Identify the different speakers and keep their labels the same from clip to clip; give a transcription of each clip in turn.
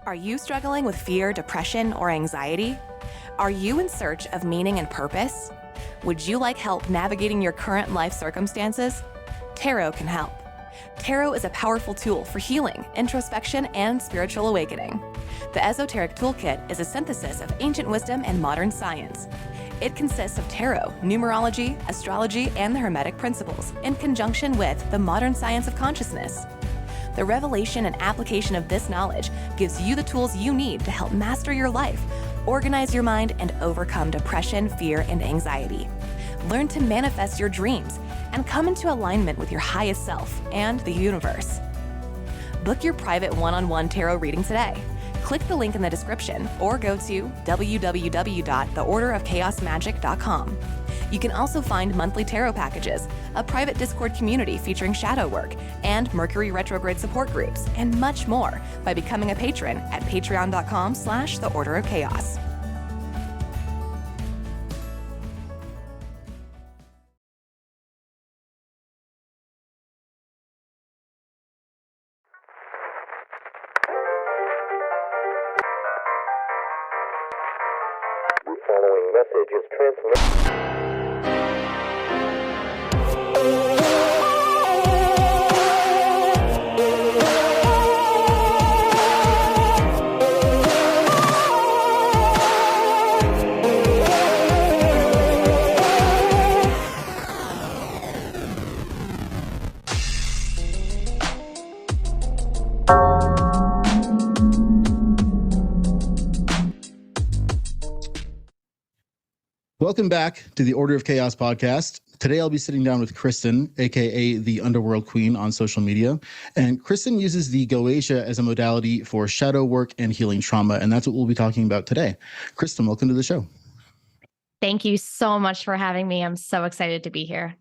Speaker 1: Are you struggling with fear, depression, or anxiety? Are you in search of meaning and purpose? Would you like help navigating your current life circumstances? Tarot can help. Tarot is a powerful tool for healing, introspection, and spiritual awakening. The Esoteric Toolkit is a synthesis of ancient wisdom and modern science. It consists of tarot, numerology, astrology, and the Hermetic principles, in conjunction with the modern science of consciousness. The revelation and application of this knowledge gives you the tools you need to help master your life, organize your mind, and overcome depression, fear, and anxiety. Learn to manifest your dreams and come into alignment with your highest self and the universe. Book your private one-on-one tarot reading today. Click the link in the description or go to www.theorderofchaosmagic.com. You can also find monthly tarot packages, a private Discord community featuring shadow work, and Mercury retrograde support groups, and much more by becoming a patron at patreon.com/theorderofchaos.
Speaker 2: The following message is transmitted.
Speaker 3: Welcome back to the Order of Chaos podcast. Today I'll be sitting down with Kristen, aka the Underworld Queen on social media. And Kristen uses the Goetia as a modality for shadow work and healing trauma. And that's what we'll be talking about today. Kristen, welcome to the show.
Speaker 4: Thank you so much for having me. I'm so excited to be here.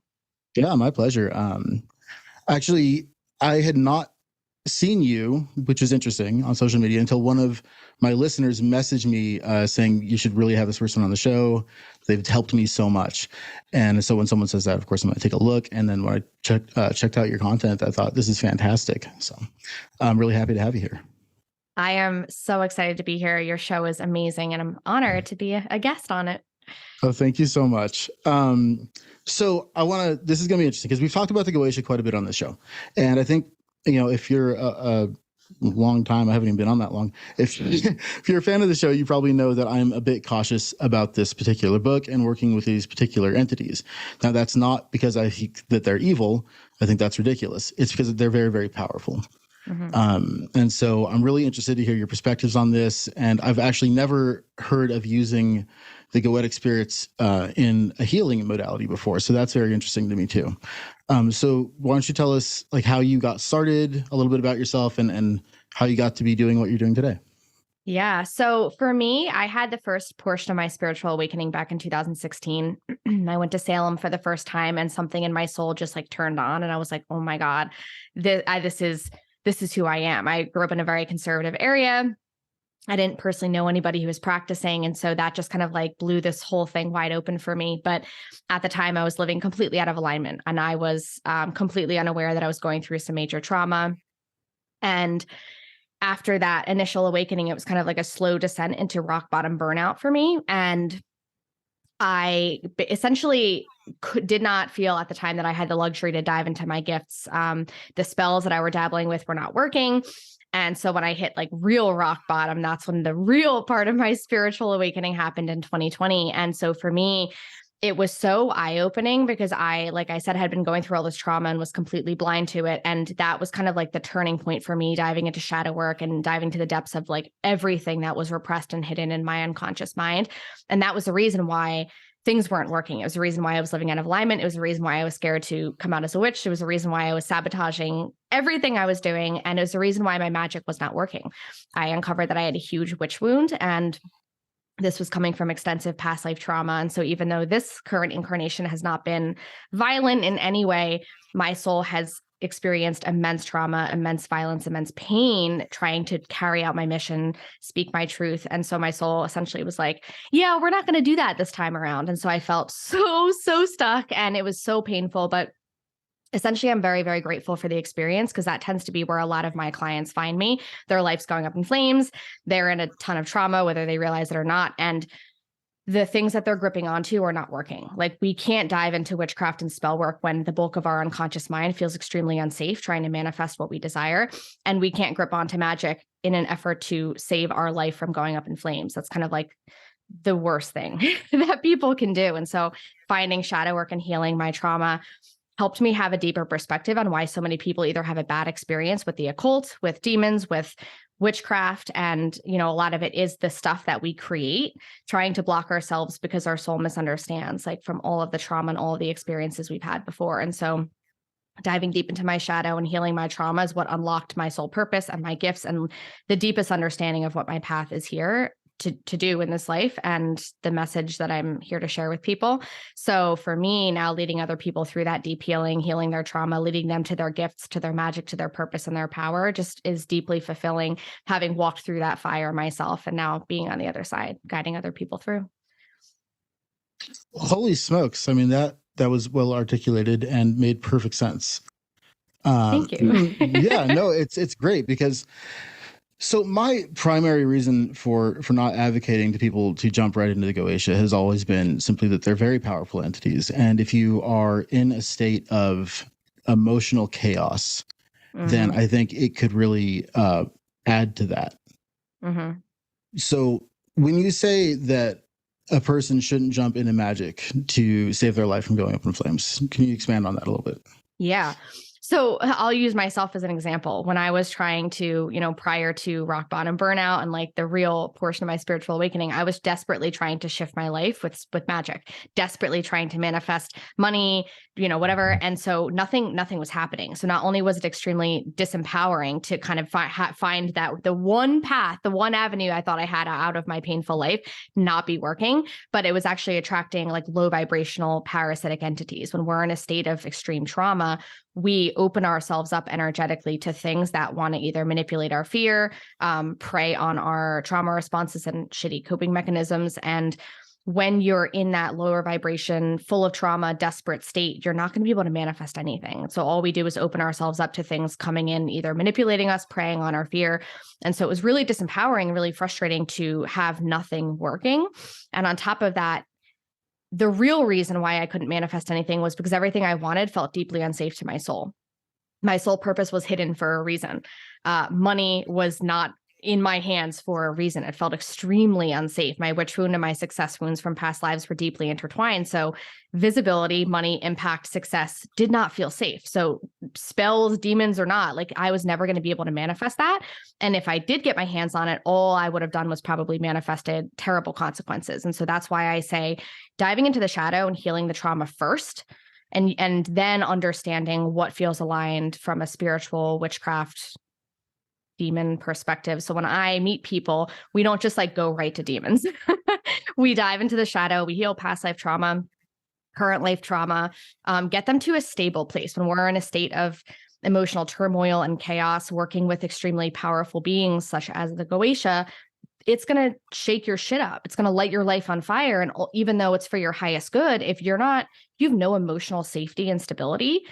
Speaker 3: Yeah, my pleasure. Actually, I had not seen you, which is interesting, on social media until one of my listeners messaged me saying you should really have this person on the show. They've helped me so much. And so when someone says that, of course, I'm going to take a look. And then when I checked out your content, I thought this is fantastic. So I'm really happy to have you here.
Speaker 4: I am so excited to be here. Your show is amazing, and I'm honored to be a guest on it.
Speaker 3: Oh, thank you so much. So this is going to be interesting because we've talked about the Goetia quite a bit on this show. And I think, if you're a long time, I haven't even been on that long. If you're a fan of the show, you probably know that I'm a bit cautious about this particular book and working with these particular entities. Now, that's not because I think that they're evil. I think that's ridiculous. It's because they're very, very powerful. Mm-hmm. And so I'm really interested to hear your perspectives on this. And I've actually never heard of using the Goetic Spirits in a healing modality before. So that's very interesting to me too. So why don't you tell us how you got started, a little bit about yourself, and how you got to be doing what you're doing today?
Speaker 4: Yeah. So for me, I had the first portion of my spiritual awakening back in 2016. I went to Salem for the first time, and something in my soul just turned on. And I was like, oh my God, this is who I am. I grew up in a very conservative area. I didn't personally know anybody who was practicing. And so that just kind of blew this whole thing wide open for me. But at the time I was living completely out of alignment, and I was completely unaware that I was going through some major trauma. And after that initial awakening, it was kind of like a slow descent into rock bottom burnout for me. And I essentially did not feel at the time that I had the luxury to dive into my gifts. The spells that I were dabbling with were not working. And so when I hit real rock bottom, that's when the real part of my spiritual awakening happened in 2020. And so for me, it was so eye-opening because I, like I said, had been going through all this trauma and was completely blind to it. And that was kind of the turning point for me, diving into shadow work and diving to the depths of everything that was repressed and hidden in my unconscious mind. And that was the reason why things weren't working. It was the reason why I was living out of alignment. It was the reason why I was scared to come out as a witch. It was the reason why I was sabotaging everything I was doing. And it was the reason why my magic was not working. I uncovered that I had a huge witch wound, and this was coming from extensive past life trauma. And so even though this current incarnation has not been violent in any way, my soul has experienced immense trauma, immense violence, immense pain, trying to carry out my mission, speak my truth. And so my soul essentially was like, yeah, we're not going to do that this time around. And so I felt so stuck, and it was so painful. But essentially, I'm very, very grateful for the experience because that tends to be where a lot of my clients find me. Their life's going up in flames. They're in a ton of trauma, whether they realize it or not. And the things that they're gripping onto are not working. Like, we can't dive into witchcraft and spell work when the bulk of our unconscious mind feels extremely unsafe trying to manifest what we desire. And we can't grip onto magic in an effort to save our life from going up in flames. That's kind of like the worst thing that people can do. And so finding shadow work and healing my trauma helped me have a deeper perspective on why so many people either have a bad experience with the occult, with demons, with witchcraft. And, a lot of it is the stuff that we create, trying to block ourselves because our soul misunderstands, like, from all of the trauma and all of the experiences we've had before. And so diving deep into my shadow and healing my trauma is what unlocked my soul purpose and my gifts and the deepest understanding of what my path is here to do in this life and the message that I'm here to share with people. So for me now, leading other people through that deep healing their trauma, leading them to their gifts, to their magic, to their purpose and their power just is deeply fulfilling, having walked through that fire myself and now being on the other side, guiding other people through.
Speaker 3: Holy smokes. I mean, that was well articulated and made perfect sense.
Speaker 4: Thank you.
Speaker 3: Yeah, no, it's great because so my primary reason for not advocating to people to jump right into the Goetia has always been simply that they're very powerful entities. And if you are in a state of emotional chaos, then I think it could really add to that. So when you say that a person shouldn't jump into magic to save their life from going up in flames, can you expand on that a little bit?
Speaker 4: Yeah. So I'll use myself as an example. When I was trying to, prior to rock bottom burnout and like the real portion of my spiritual awakening, I was desperately trying to shift my life with magic, desperately trying to manifest money, whatever. And so nothing was happening. So not only was it extremely disempowering to kind of find that the one path, the one avenue I thought I had out of my painful life not be working, but it was actually attracting like low vibrational parasitic entities. When we're in a state of extreme trauma, we open ourselves up energetically to things that want to either manipulate our fear, prey on our trauma responses and shitty coping mechanisms. And when you're in that lower vibration, full of trauma, desperate state, you're not going to be able to manifest anything. So all we do is open ourselves up to things coming in, either manipulating us, preying on our fear. And so it was really disempowering, really frustrating to have nothing working. And on top of that, the real reason why I couldn't manifest anything was because everything I wanted felt deeply unsafe to my soul. My soul purpose was hidden for a reason. Money was not in my hands for a reason. It felt extremely unsafe. My witch wound and my success wounds from past lives were deeply intertwined. So visibility, money, impact, success did not feel safe. So spells, demons or not, like I was never going to be able to manifest that. And if I did get my hands on it, all I would have done was probably manifested terrible consequences. And so that's why I say diving into the shadow and healing the trauma first, and then understanding what feels aligned from a spiritual witchcraft demon perspective. So when I meet people, we don't just like go right to demons. We dive into the shadow, we heal past life trauma, current life trauma, get them to a stable place. When we're in a state of emotional turmoil and chaos, working with extremely powerful beings such as the Goetia, it's going to shake your shit up. It's going to light your life on fire. And even though it's for your highest good, if you have no emotional safety and stability,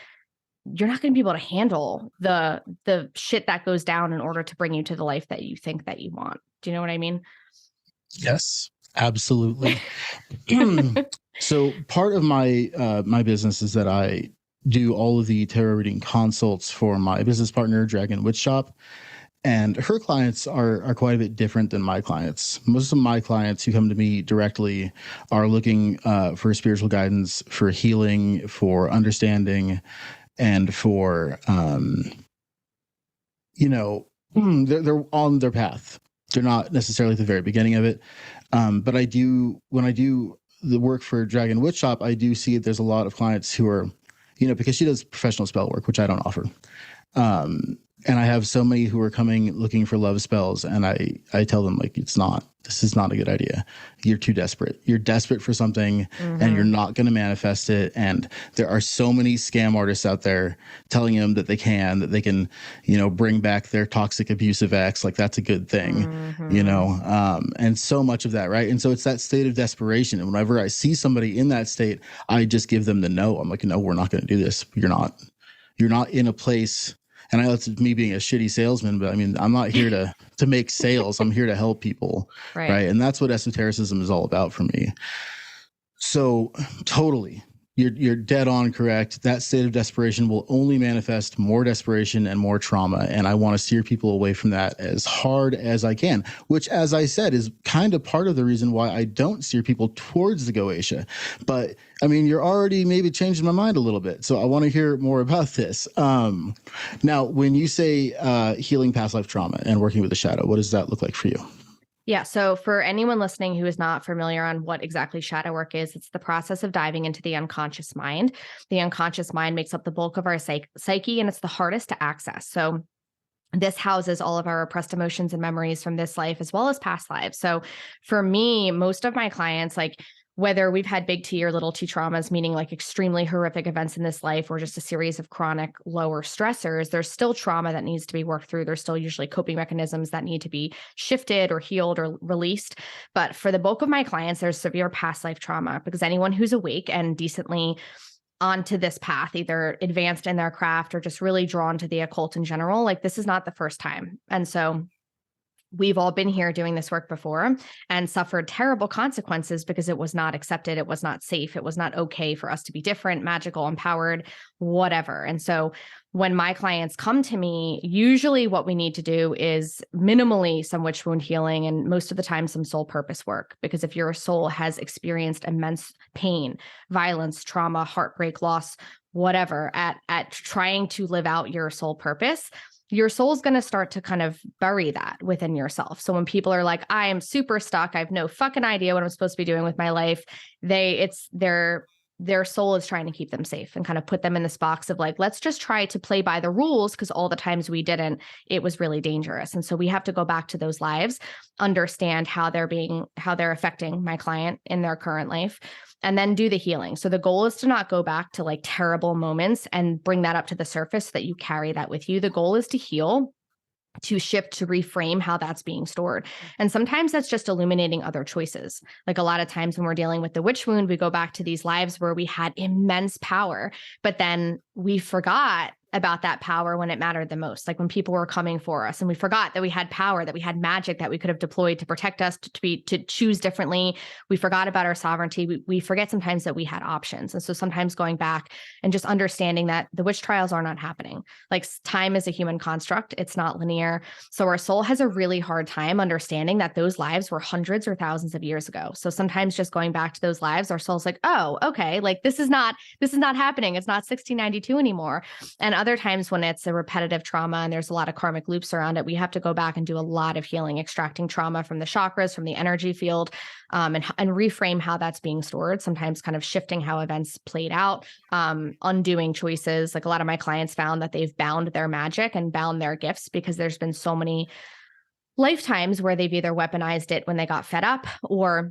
Speaker 4: you're not going to be able to handle the shit that goes down in order to bring you to the life that you think that you want. Do you know what I mean?
Speaker 3: Yes, absolutely. So part of my my business is that I do all of the tarot reading consults for my business partner, Dragon Witch Shop. And her clients are quite a bit different than my clients. Most of my clients who come to me directly are looking for spiritual guidance, for healing, for understanding, and for, they're on their path. They're not necessarily at the very beginning of it. But when I do the work for Dragon Witch Shop, I do see there's a lot of clients who are, because she does professional spell work, which I don't offer. And I have so many who are coming looking for love spells. And I tell them, like, this is not a good idea. You're too desperate. You're desperate for something and you're not going to manifest it. And there are so many scam artists out there telling them that they can, bring back their toxic abusive ex. Like that's a good thing, and so much of that. Right. And so it's that state of desperation. And whenever I see somebody in that state, I just give them the no. I'm like, no, we're not going to do this. You're not. You're not in a place, and I know it's me being a shitty salesman, but I mean, I'm not here to make sales. I'm here to help people. Right. And that's what esotericism is all about for me. So totally. You're dead on correct. That state of desperation will only manifest more desperation and more trauma. And I want to steer people away from that as hard as I can, which, as I said, is kind of part of the reason why I don't steer people towards the Goetia. But I mean, you're already maybe changing my mind a little bit. So I want to hear more about this. Now, when you say healing past life trauma and working with the shadow, what does that look like for you?
Speaker 4: Yeah. So for anyone listening who is not familiar on what exactly shadow work is, it's the process of diving into the unconscious mind. The unconscious mind makes up the bulk of our psyche, and it's the hardest to access. So this houses all of our repressed emotions and memories from this life as well as past lives. So for me, most of my clients, like whether we've had big T or little t traumas, meaning like extremely horrific events in this life or just a series of chronic lower stressors, there's still trauma that needs to be worked through. There's still usually coping mechanisms that need to be shifted or healed or released. But for the bulk of my clients, there's severe past life trauma, because anyone who's awake and decently onto this path, either advanced in their craft or just really drawn to the occult in general, like this is not the first time. And so we've all been here doing this work before and suffered terrible consequences because it was not accepted. It was not safe. It was not okay for us to be different, magical, empowered, whatever. And so when my clients come to me, usually what we need to do is minimally some witch wound healing, and most of the time some soul purpose work. Because if your soul has experienced immense pain, violence, trauma, heartbreak, loss, whatever, at trying to live out your soul purpose, your soul's going to start to kind of bury that within yourself. So when people are like, I am super stuck, I have no fucking idea what I'm supposed to be doing with my life, their soul is trying to keep them safe and kind of put them in this box of like, let's just try to play by the rules, because all the times we didn't, it was really dangerous. And so we have to go back to those lives, understand how they're affecting my client in their current life, and then do the healing. So the goal is to not go back to like terrible moments and bring that up to the surface so that you carry that with you. The goal is to heal, to shift, to reframe how that's being stored. And sometimes that's just illuminating other choices. Like a lot of times when we're dealing with the witch wound, we go back to these lives where we had immense power, but then we forgot about that power when it mattered the most. Like when people were coming for us and we forgot that we had power, that we had magic that we could have deployed to protect us, to choose differently. We forgot about our sovereignty. We forget sometimes that we had options. And so sometimes going back and just understanding that the witch trials are not happening. Like time is a human construct. It's not linear. So our soul has a really hard time understanding that those lives were hundreds or thousands of years ago. So sometimes just going back to those lives, our soul's like, oh, okay, like this is not happening. It's not 1692 anymore. And other times when it's a repetitive trauma and there's a lot of karmic loops around it, we have to go back and do a lot of healing, extracting trauma from the chakras, from the energy field, and reframe how that's being stored, sometimes kind of shifting how events played out, undoing choices. Like a lot of my clients found that they've bound their magic and bound their gifts because there's been so many lifetimes where they've either weaponized it when they got fed up or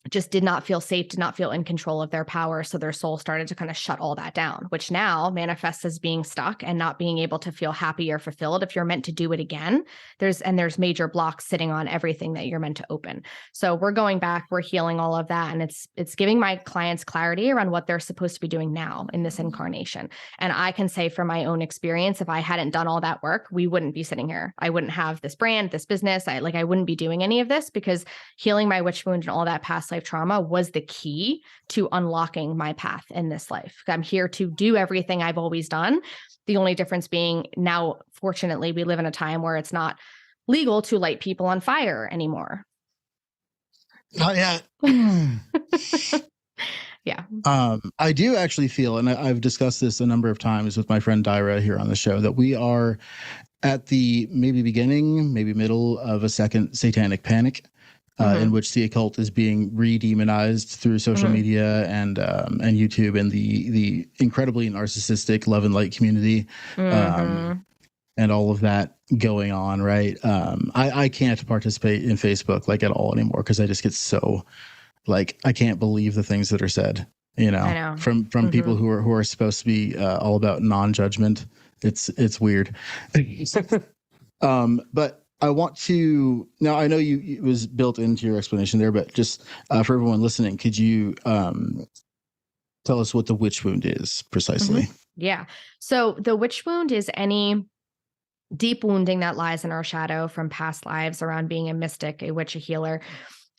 Speaker 4: just did not feel safe, did not feel in control of their power. So their soul started to kind of shut all that down, which now manifests as being stuck and not being able to feel happy or fulfilled. If you're meant to do it again, there's major blocks sitting on everything that you're meant to open. So we're going back, we're healing all of that. And it's giving my clients clarity around what they're supposed to be doing now in this incarnation. And I can say from my own experience, if I hadn't done all that work, we wouldn't be sitting here. I wouldn't have this brand, this business. I wouldn't be doing any of this, because healing my witch wound and all that past life trauma was the key to unlocking my path in this life. I'm here to do everything I've always done. The only difference being now, fortunately, we live in a time where it's not legal to light people on fire anymore.
Speaker 3: Not yet.
Speaker 4: Yeah.
Speaker 3: I do actually feel, and I've discussed this a number of times with my friend Dyra here on the show, that we are at the maybe beginning, maybe middle of a second satanic panic. In which the occult is being re-demonized through social media and YouTube and the incredibly narcissistic love and light community, and all of that going on, right? I can't participate in Facebook like at all anymore because I just get so like I can't believe the things that are said, you know. From people who are supposed to be all about non-judgment. It's weird. But I want to now. I know it was built into your explanation there, but just for everyone listening, could you tell us what the witch wound is precisely?
Speaker 4: Yeah. So the witch wound is any deep wounding that lies in our shadow from past lives around being a mystic, a witch, a healer,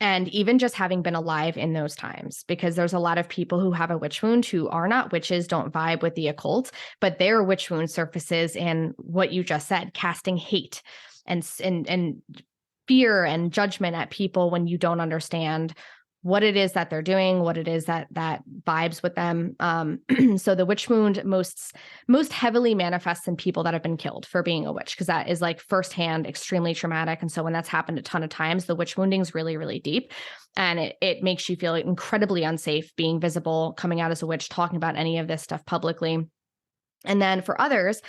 Speaker 4: and even just having been alive in those times, because there's a lot of people who have a witch wound who are not witches, don't vibe with the occult, but their witch wound surfaces in what you just said, casting hate and fear and judgment at people when you don't understand what it is that they're doing, what it is that vibes with them. So the witch wound most heavily manifests in people that have been killed for being a witch, because that is like firsthand, extremely traumatic. And so when that's happened a ton of times, the witch wounding is really, really deep. And it makes you feel incredibly unsafe being visible, coming out as a witch, talking about any of this stuff publicly. And then for others,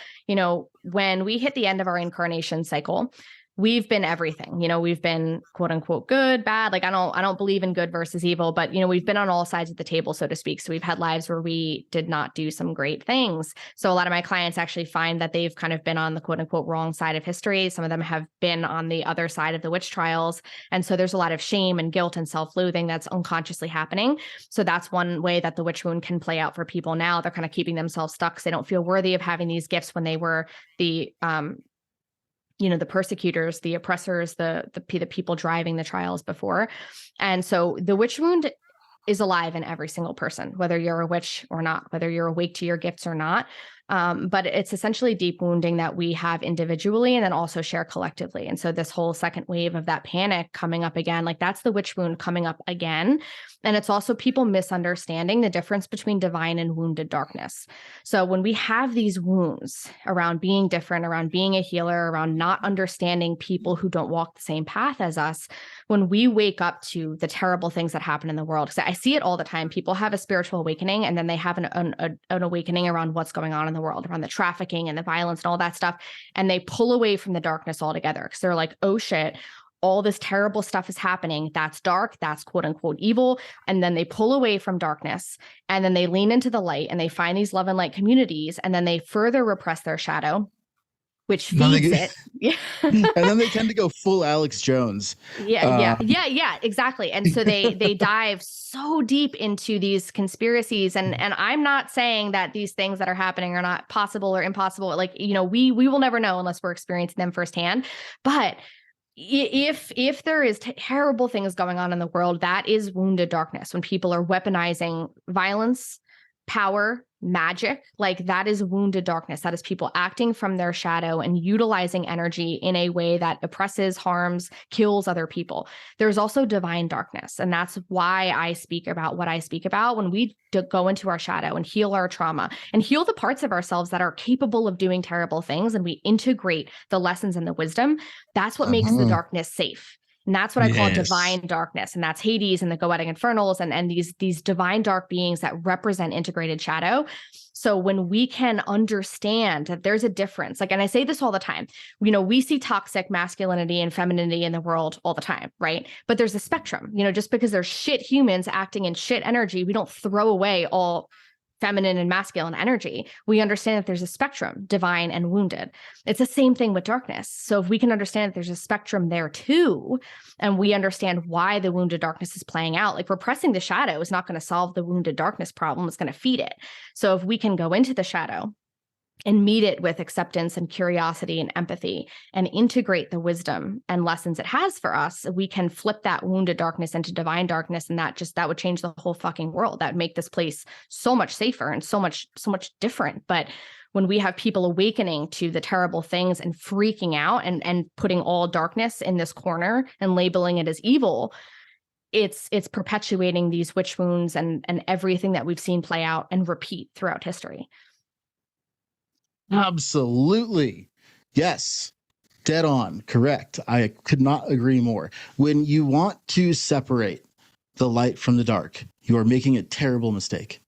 Speaker 4: when we hit the end of our incarnation cycle, we've been everything. We've been quote unquote good, bad. Like I don't believe in good versus evil, but we've been on all sides of the table, so to speak. So we've had lives where we did not do some great things. So a lot of my clients actually find that they've kind of been on the quote unquote wrong side of history. Some of them have been on the other side of the witch trials. And so there's a lot of shame and guilt and self-loathing that's unconsciously happening. So that's one way that the witch wound can play out for people now. They're kind of keeping themselves stuck because they don't feel worthy of having these gifts when they were the the persecutors, the oppressors, the people driving the trials before. And so the witch wound is alive in every single person, whether you're a witch or not, whether you're awake to your gifts or not. But it's essentially deep wounding that we have individually and then also share collectively. And so this whole second wave of that panic coming up again, like that's the witch wound coming up again. And it's also people misunderstanding the difference between divine and wounded darkness. So when we have these wounds around being different, around being a healer, around not understanding people who don't walk the same path as us, when we wake up to the terrible things that happen in the world, because I see it all the time, people have a spiritual awakening and then they have an awakening around what's going on in the world, around the trafficking and the violence and all that stuff. And they pull away from the darkness altogether because they're like, oh shit, all this terrible stuff is happening. That's dark. That's quote unquote evil. And then they pull away from darkness and then they lean into the light and they find these love and light communities. And then they further repress their shadow, which feeds it. Yeah.
Speaker 3: And then they tend to go full Alex Jones.
Speaker 4: Yeah, exactly. And so they dive so deep into these conspiracies. And I'm not saying that these things that are happening are not possible or impossible. Like, we will never know unless we're experiencing them firsthand. But if there is terrible things going on in the world, that is wounded darkness. When people are weaponizing violence, power, magic, like that is wounded darkness. That is people acting from their shadow and utilizing energy in a way that oppresses, harms, kills other people. There's also divine darkness. And that's why I speak about what I speak about when we go into our shadow and heal our trauma and heal the parts of ourselves that are capable of doing terrible things. And we integrate the lessons and the wisdom. That's what makes the darkness safe. And that's what I call divine darkness. And that's Hades and the Goetic Infernals and these divine dark beings that represent integrated shadow. So when we can understand that there's a difference, like, and I say this all the time, we see toxic masculinity and femininity in the world all the time, right? But there's a spectrum, just because there's shit humans acting in shit energy, we don't throw away all feminine and masculine energy. We understand that there's a spectrum, divine and wounded. It's the same thing with darkness. So if we can understand that there's a spectrum there too, and we understand why the wounded darkness is playing out, like repressing the shadow is not going to solve the wounded darkness problem, it's going to feed it. So if we can go into the shadow and meet it with acceptance and curiosity and empathy and integrate the wisdom and lessons it has for us, we can flip that wounded darkness into divine darkness. And that would change the whole fucking world. That would make this place so much safer and so much different. But when we have people awakening to the terrible things and freaking out and putting all darkness in this corner and labeling it as evil, it's perpetuating these witch wounds and everything that we've seen play out and repeat throughout history.
Speaker 3: Absolutely. Yes. Dead on. Correct. I could not agree more. When you want to separate the light from the dark, you are making a terrible mistake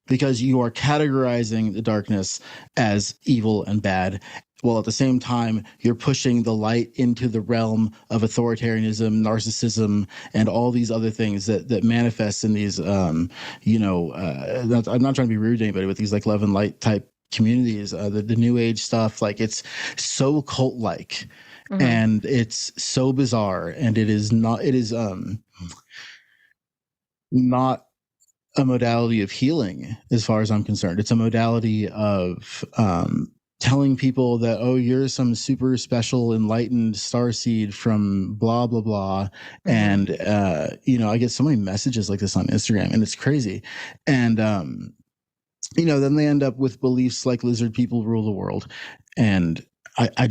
Speaker 3: because you are categorizing the darkness as evil and bad, while at the same time, you're pushing the light into the realm of authoritarianism, narcissism, and all these other things that manifest in these, I'm not trying to be rude to anybody, with these like love and light type communities, the new age stuff, like it's so cult like and it's so bizarre, and it is not a modality of healing, as far as I'm concerned. It's a modality of telling people that, oh, you're some super special enlightened starseed from blah, blah, blah. And, I get so many messages like this on Instagram, and it's crazy. And, then they end up with beliefs like lizard people rule the world. And I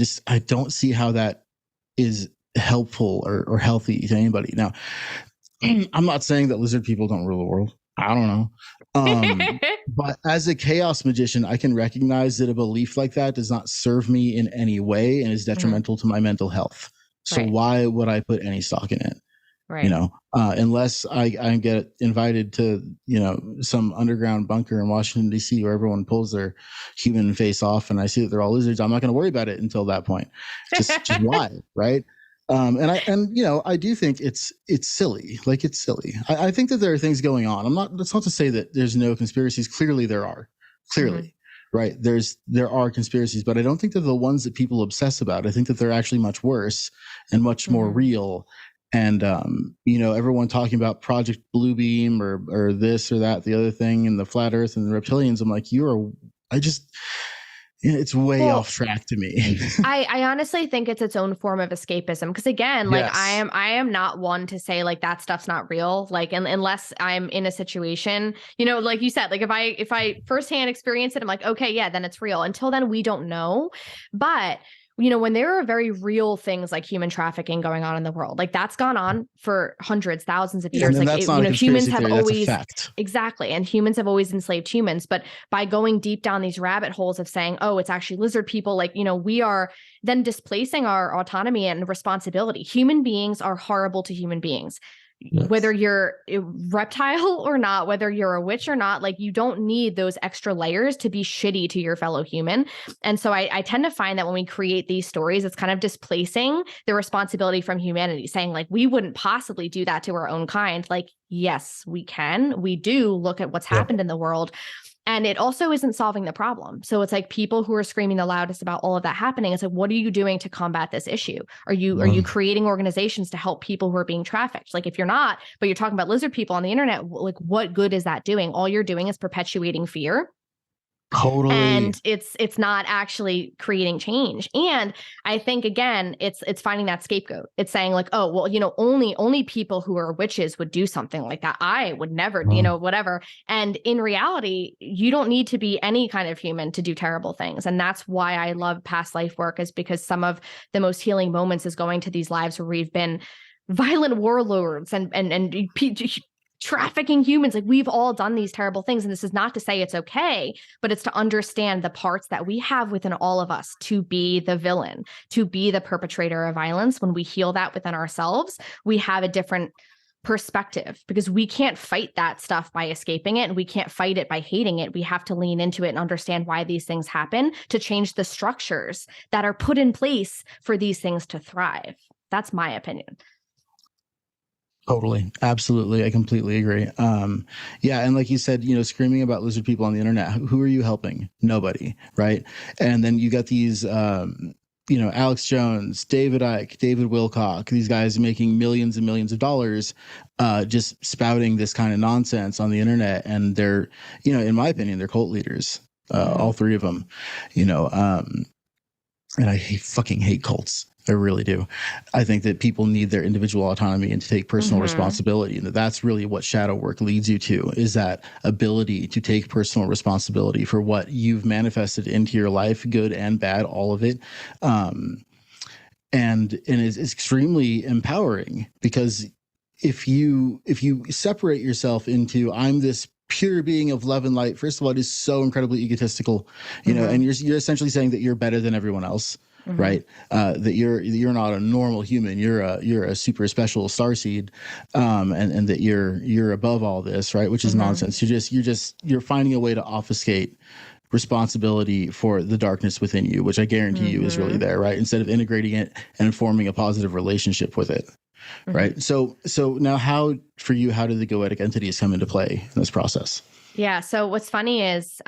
Speaker 3: don't see how that is helpful or healthy to anybody. Now, I'm not saying that lizard people don't rule the world. I don't know. But as a chaos magician, I can recognize that a belief like that does not serve me in any way and is detrimental to my mental health. So why would I put any stock in it?
Speaker 4: Right.
Speaker 3: Unless I get invited to, some underground bunker in Washington, D.C. where everyone pulls their human face off and I see that they're all lizards, I'm not going to worry about it until that point. Just why, right? I do think it's silly. Like, it's silly. I think that there are things going on. That's not to say that there's no conspiracies. Clearly there are. Clearly. Right. There are conspiracies, but I don't think they're the ones that people obsess about. I think that they're actually much worse and much more real. And, everyone talking about Project Bluebeam or this or that, the other thing, and the flat earth and the reptilians. I'm like, it's way off track to me.
Speaker 4: I honestly think it's its own form of escapism. Because again, like, yes. I am not one to say like that stuff's not real. Like, unless I'm in a situation, like you said, like if I firsthand experience it, I'm like, okay, yeah, then it's real. Until then, we don't know. But when there are very real things like human trafficking going on in the world, like that's gone on for hundreds, thousands of years.
Speaker 3: Like,
Speaker 4: humans have
Speaker 3: theory,
Speaker 4: always,
Speaker 3: exactly.
Speaker 4: And humans have always enslaved humans. But by going deep down these rabbit holes of saying, oh, it's actually lizard people, like, we are then displacing our autonomy and responsibility. Human beings are horrible to human beings. Yes. Whether you're a reptile or not, whether you're a witch or not, like, you don't need those extra layers to be shitty to your fellow human. And so I tend to find that when we create these stories, it's kind of displacing the responsibility from humanity, saying like, we wouldn't possibly do that to our own kind. Like, yes, we can. We do look at what's happened in the world. And it also isn't solving the problem. So it's like people who are screaming the loudest about all of that happening. It's like, what are you doing to combat this issue? Are you creating organizations to help people who are being trafficked? Like, if you're not, but you're talking about lizard people on the internet, like, what good is that doing? All you're doing is perpetuating fear.
Speaker 3: Totally.
Speaker 4: And it's not actually creating change. And I think, again, it's finding that scapegoat. It's saying like, oh, well, only people who are witches would do something like that. I would never, whatever. And in reality, you don't need to be any kind of human to do terrible things. And that's why I love past life work, is because some of the most healing moments is going to these lives where we've been violent warlords and trafficking humans. Like, we've all done these terrible things. And this is not to say it's okay, but it's to understand the parts that we have within all of us to be the villain, to be the perpetrator of violence. When we heal that within ourselves, we have a different perspective, because we can't fight that stuff by escaping it. And we can't fight it by hating it. We have to lean into it and understand why these things happen, to change the structures that are put in place for these things to thrive. That's my opinion.
Speaker 3: Totally. Absolutely. I completely agree. And like you said, screaming about lizard people on the internet, who are you helping? Nobody. Right. And then you got these, Alex Jones, David Icke, David Wilcock, these guys making millions and millions of dollars, just spouting this kind of nonsense on the internet. And they're, in my opinion, they're cult leaders, all three of them, and I fucking hate cults. I really do. I think that people need their individual autonomy and to take personal responsibility. And that's really what shadow work leads you to, is that ability to take personal responsibility for what you've manifested into your life, good and bad, all of it. And it's extremely empowering, because if you separate yourself into, I'm this pure being of love and light, first of all, it is so incredibly egotistical, and you're essentially saying that you're better than everyone else. Right. That you're not a normal human. You're a super special starseed, and that you're above all this. Right. Which is nonsense. You're finding a way to obfuscate responsibility for the darkness within you, which I guarantee you is really there. Right. Instead of integrating it and forming a positive relationship with it. Right. So now how did the Goetic entities come into play in this process?
Speaker 4: Yeah. So what's funny is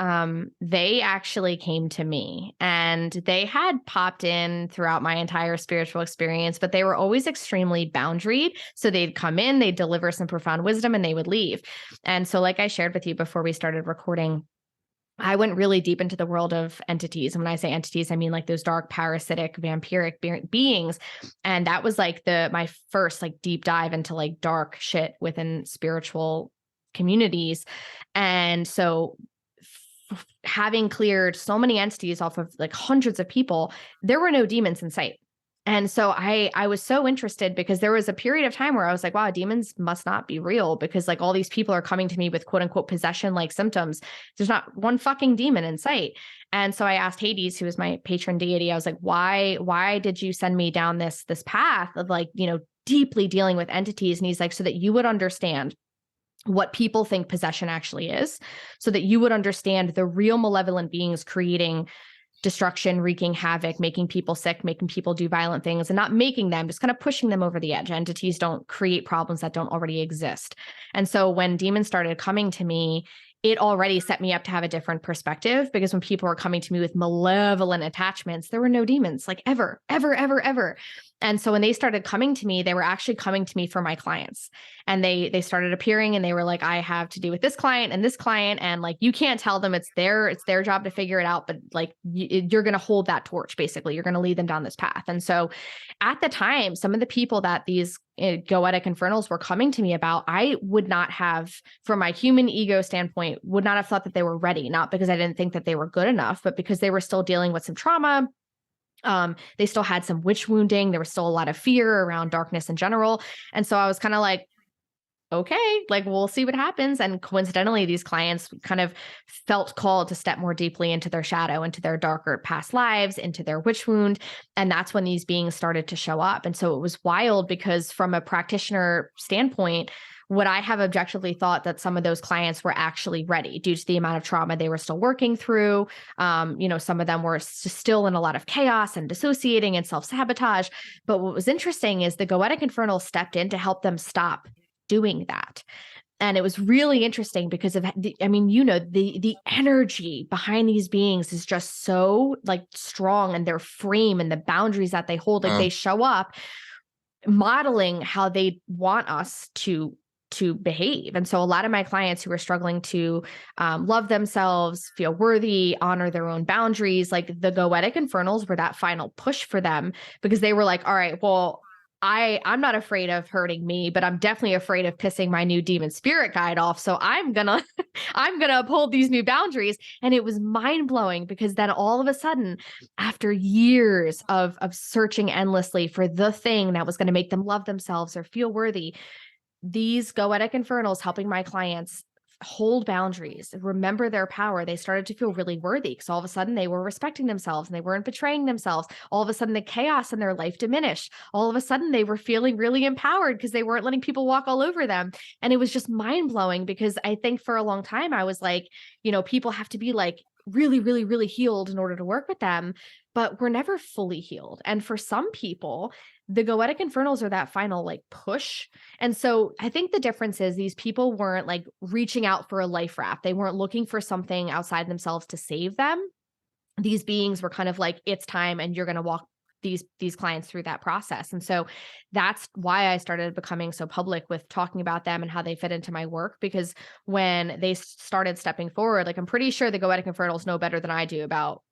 Speaker 4: they actually came to me, and they had popped in throughout my entire spiritual experience, but they were always extremely boundaried. So they'd come in, they'd deliver some profound wisdom, and they would leave. And so, like I shared with you before we started recording, I went really deep into the world of entities. And when I say entities, I mean like those dark, parasitic, vampiric beings. And that was like my first like deep dive into like dark shit within spiritual communities. And so having cleared so many entities off of like hundreds of people, there were no demons in sight. And so I was so interested, because there was a period of time where I was like, wow, demons must not be real, because like all these people are coming to me with quote unquote possession like symptoms. There's not one fucking demon in sight. And so I asked Hades, who was my patron deity, I was like, why did you send me down this path of like, deeply dealing with entities? And he's like, so that you would understand what people think possession actually is, so that you would understand the real malevolent beings creating destruction, wreaking havoc, making people sick, making people do violent things, and not making them, just kind of pushing them over the edge. Entities don't create problems that don't already exist. And so when demons started coming to me, it already set me up to have a different perspective, because when people were coming to me with malevolent attachments, there were no demons, like ever, ever, ever, ever. And so when they started coming to me, they were actually coming to me for my clients. And they started appearing, and they were like, I have to do with this client and this client. And like, you can't tell them, it's their job to figure it out. But like, you're going to hold that torch, basically. You're going to lead them down this path. And so at the time, some of the people that these Goetic Infernals were coming to me about, I would not have, from my human ego standpoint, would not have thought that they were ready. Not because I didn't think that they were good enough, but because they were still dealing with some trauma. They still had some witch wounding. There was still a lot of fear around darkness in general. And so I was kind of like, okay, like we'll see what happens. And coincidentally, these clients kind of felt called to step more deeply into their shadow, into their darker past lives, into their witch wound. And that's when these beings started to show up. And so it was wild, because from a practitioner standpoint, would I have objectively thought that some of those clients were actually ready due to the amount of trauma they were still working through? Some of them were still in a lot of chaos and dissociating and self-sabotage. But what was interesting is the Goetic Infernal stepped in to help them stop doing that. And it was really interesting because of the energy behind these beings is just so like strong, and their frame and the boundaries that they hold, like they show up modeling how they want us to behave. And so a lot of my clients who are struggling to love themselves, feel worthy, honor their own boundaries, like the Goetic Infernals were that final push for them, because they were like, all right, well, I'm not afraid of hurting me, but I'm definitely afraid of pissing my new demon spirit guide off. So I'm gonna uphold these new boundaries. And it was mind blowing, because then all of a sudden, after years of searching endlessly for the thing that was going to make them love themselves or feel worthy, these Goetic Infernals helping my clients hold boundaries, remember their power, they started to feel really worthy, because all of a sudden they were respecting themselves and they weren't betraying themselves. All of a sudden the chaos in their life diminished. All of a sudden they were feeling really empowered, because they weren't letting people walk all over them. And it was just mind blowing, because I think for a long time I was like, people have to be like really, really, really healed in order to work with them, but we're never fully healed. And for some people, the Goetic Infernals are that final like push. And so I think the difference is these people weren't like reaching out for a life raft. They weren't looking for something outside themselves to save them. These beings were kind of like, it's time, and you're going to walk these clients through that process. And so that's why I started becoming so public with talking about them and how they fit into my work, because when they started stepping forward, like I'm pretty sure the Goetic Infernals know better than I do about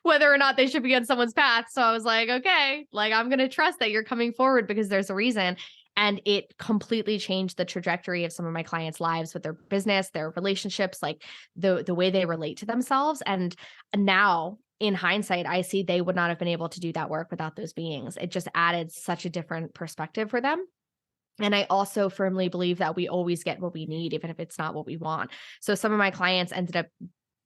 Speaker 4: whether or not they should be on someone's path. So I was like, okay, like I'm going to trust that you're coming forward because there's a reason. And it completely changed the trajectory of some of my clients' lives with their business, their relationships, like the way they relate to themselves. And now in hindsight, I see they would not have been able to do that work without those beings. It just added such a different perspective for them. And I also firmly believe that we always get what we need, even if it's not what we want. So some of my clients ended up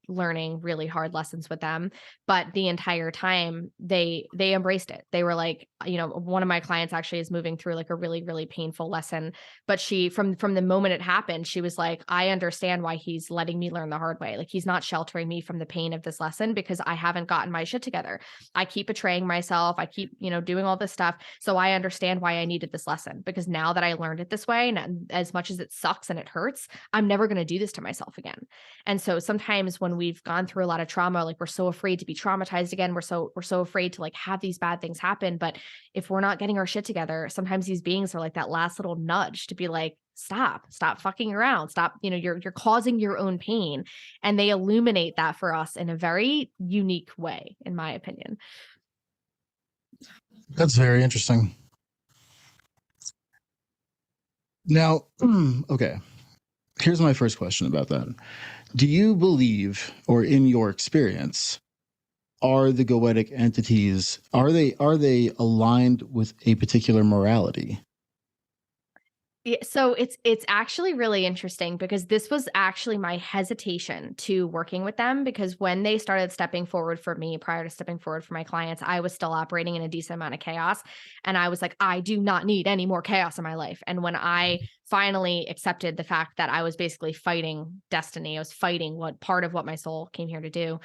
Speaker 4: learning really hard lessons with them. But the entire time they embraced it. They were like, one of my clients actually is moving through like a really, really painful lesson. But she, from the moment it happened, she was like, I understand why he's letting me learn the hard way. Like, he's not sheltering me from the pain of this lesson because I haven't gotten my shit together. I keep betraying myself. I keep, doing all this stuff. So I understand why I needed this lesson, because now that I learned it this way, and as much as it sucks and it hurts, I'm never going to do this to myself again. And so sometimes when we've gone through a lot of trauma, like, we're so afraid to be traumatized again. We're so afraid to like have these bad things happen. But if we're not getting our shit together, sometimes these beings are like that last little nudge to be like, stop fucking around. Stop. You're causing your own pain. And they illuminate that for us in a very unique way, in my opinion.
Speaker 3: That's very interesting. Now, okay, here's my first question about that. Do you believe, or in your experience, are the Goetic entities, are they aligned with a particular morality?
Speaker 4: Yeah, so it's actually really interesting, because this was actually my hesitation to working with them, because when they started stepping forward for me, prior to stepping forward for my clients, I was still operating in a decent amount of chaos. And I was like, I do not need any more chaos in my life. And when I finally accepted the fact that I was basically fighting destiny, I was fighting what part of what my soul came here to do,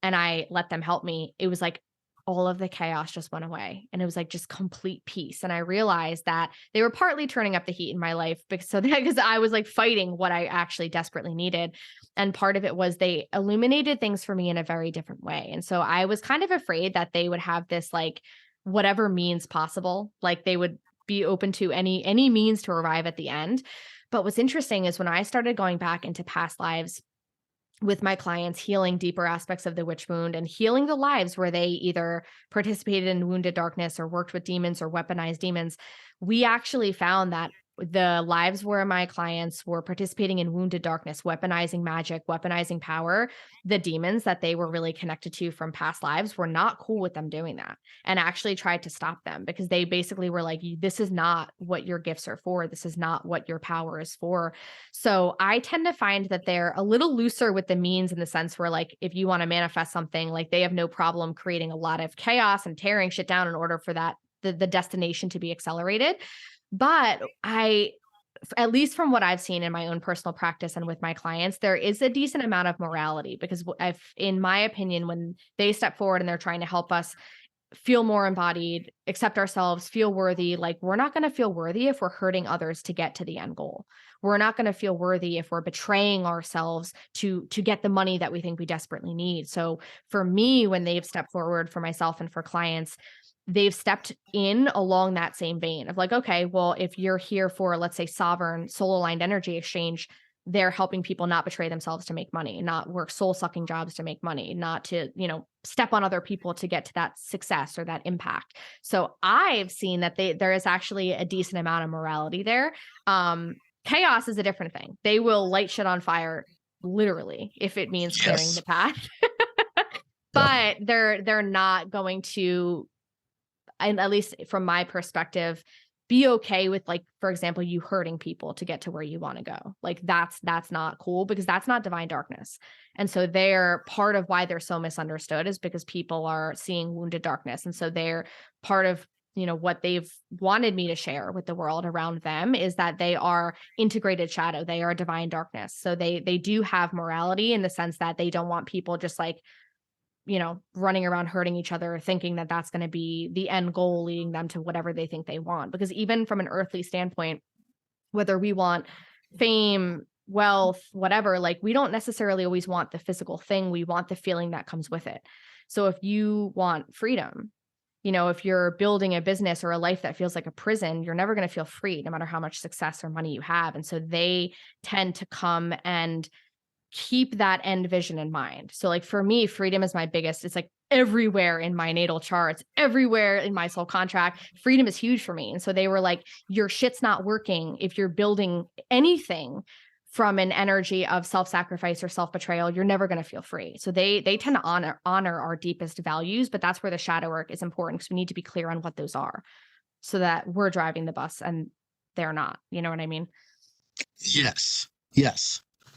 Speaker 4: and I let them help me, it was like all of the chaos just went away, and it was like just complete peace. And I realized that they were partly turning up the heat in my life because I was like fighting what I actually desperately needed. And part of it was they illuminated things for me in a very different way. And so I was kind of afraid that they would have this, like, whatever means possible, like they would be open to any means to arrive at the end. But what's interesting is when I started going back into past lives with my clients, healing deeper aspects of the witch wound and healing the lives where they either participated in wounded darkness or worked with demons or weaponized demons, we actually found that the lives where my clients were participating in wounded darkness, weaponizing magic, weaponizing power, the demons that they were really connected to from past lives were not cool with them doing that, and actually tried to stop them, because they basically were like, this is not what your gifts are for. This is not what your power is for. So I tend to find that they're a little looser with the means, in the sense where, like, if you want to manifest something, like, they have no problem creating a lot of chaos and tearing shit down in order for that the destination to be accelerated. But at least from what I've seen in my own personal practice and with my clients, there is a decent amount of morality, because in my opinion, when they step forward and they're trying to help us feel more embodied, accept ourselves, feel worthy, like, we're not going to feel worthy if we're hurting others to get to the end goal. We're not going to feel worthy if we're betraying ourselves to get the money that we think we desperately need. So for me, when they've stepped forward for myself and for clients, they've stepped in along that same vein of like, okay, well, if you're here for, let's say, sovereign soul aligned energy exchange, they're helping people not betray themselves to make money, not work soul sucking jobs to make money, not to, step on other people to get to that success or that impact. So I've seen that there is actually a decent amount of morality there. Chaos is a different thing. They will light shit on fire, literally, if it means clearing the path. But they're not going to, and at least from my perspective, be okay with, like, for example, you hurting people to get to where you want to go. Like, that's not cool, because that's not divine darkness. And so they're part of why they're so misunderstood, is because people are seeing wounded darkness. And so they're part of, what they've wanted me to share with the world around them, is that they are integrated shadow. They are divine darkness. So they do have morality, in the sense that they don't want people just like, running around hurting each other, thinking that that's going to be the end goal, leading them to whatever they think they want. Because even from an earthly standpoint, whether we want fame, wealth, whatever, like, we don't necessarily always want the physical thing. We want the feeling that comes with it. So if you want freedom, if you're building a business or a life that feels like a prison, you're never going to feel free, no matter how much success or money you have. And so they tend to come and keep that end vision in mind. So, like, for me, freedom is my biggest. It's like everywhere in my natal charts, everywhere in my soul contract. Freedom is huge for me. And so they were like, your shit's not working if you're building anything from an energy of self-sacrifice or self-betrayal. You're never going to feel free. So they tend to honor our deepest values, but that's where the shadow work is important, because we need to be clear on what those are, so that we're driving the bus and they're not. You know what I mean?
Speaker 3: Yes.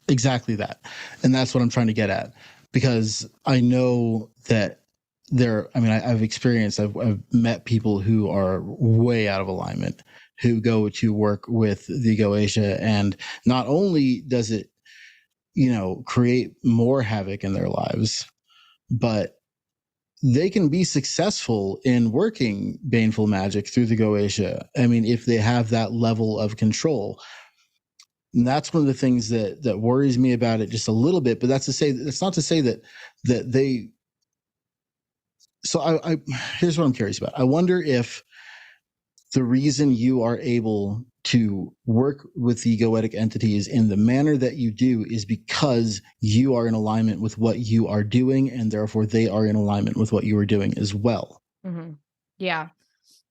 Speaker 3: Exactly that. And that's what I'm trying to get at. because I know that I've met people who are way out of alignment, who go to work with the Goetia, and not only does it, create more havoc in their lives, but they can be successful in working baneful magic through the Goetia. I mean, if they have that level of control. And that's one of the things that worries me about it just a little bit. But that's not to say that they. So I here's what I'm curious about. I wonder if the reason you are able to work with the Goetic entities in the manner that you do is because you are in alignment with what you are doing, and therefore they are in alignment with what you are doing as well.
Speaker 4: Mm-hmm. Yeah.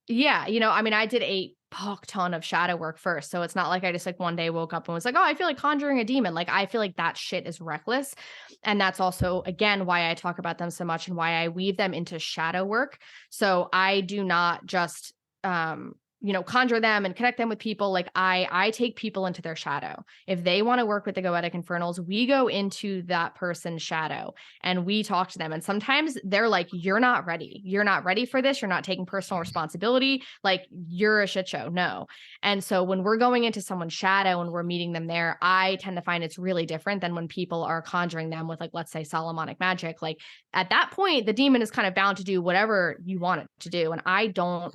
Speaker 4: Yeah. I did a fuck ton of shadow work first. So it's not like I just like one day woke up and was like, oh, I feel like conjuring a demon. Like I feel like that shit is reckless. And that's also, again, why I talk about them so much and why I weave them into shadow work. So I do not just, conjure them and connect them with people. Like I take people into their shadow. If they want to work with the Goetic Infernals, we go into that person's shadow and we talk to them. And sometimes they're like, you're not ready. You're not ready for this. You're not taking personal responsibility. Like you're a shit show. No. And so when we're going into someone's shadow and we're meeting them there, I tend to find it's really different than when people are conjuring them with, like, let's say Solomonic magic. Like at that point, the demon is kind of bound to do whatever you want it to do. And I don't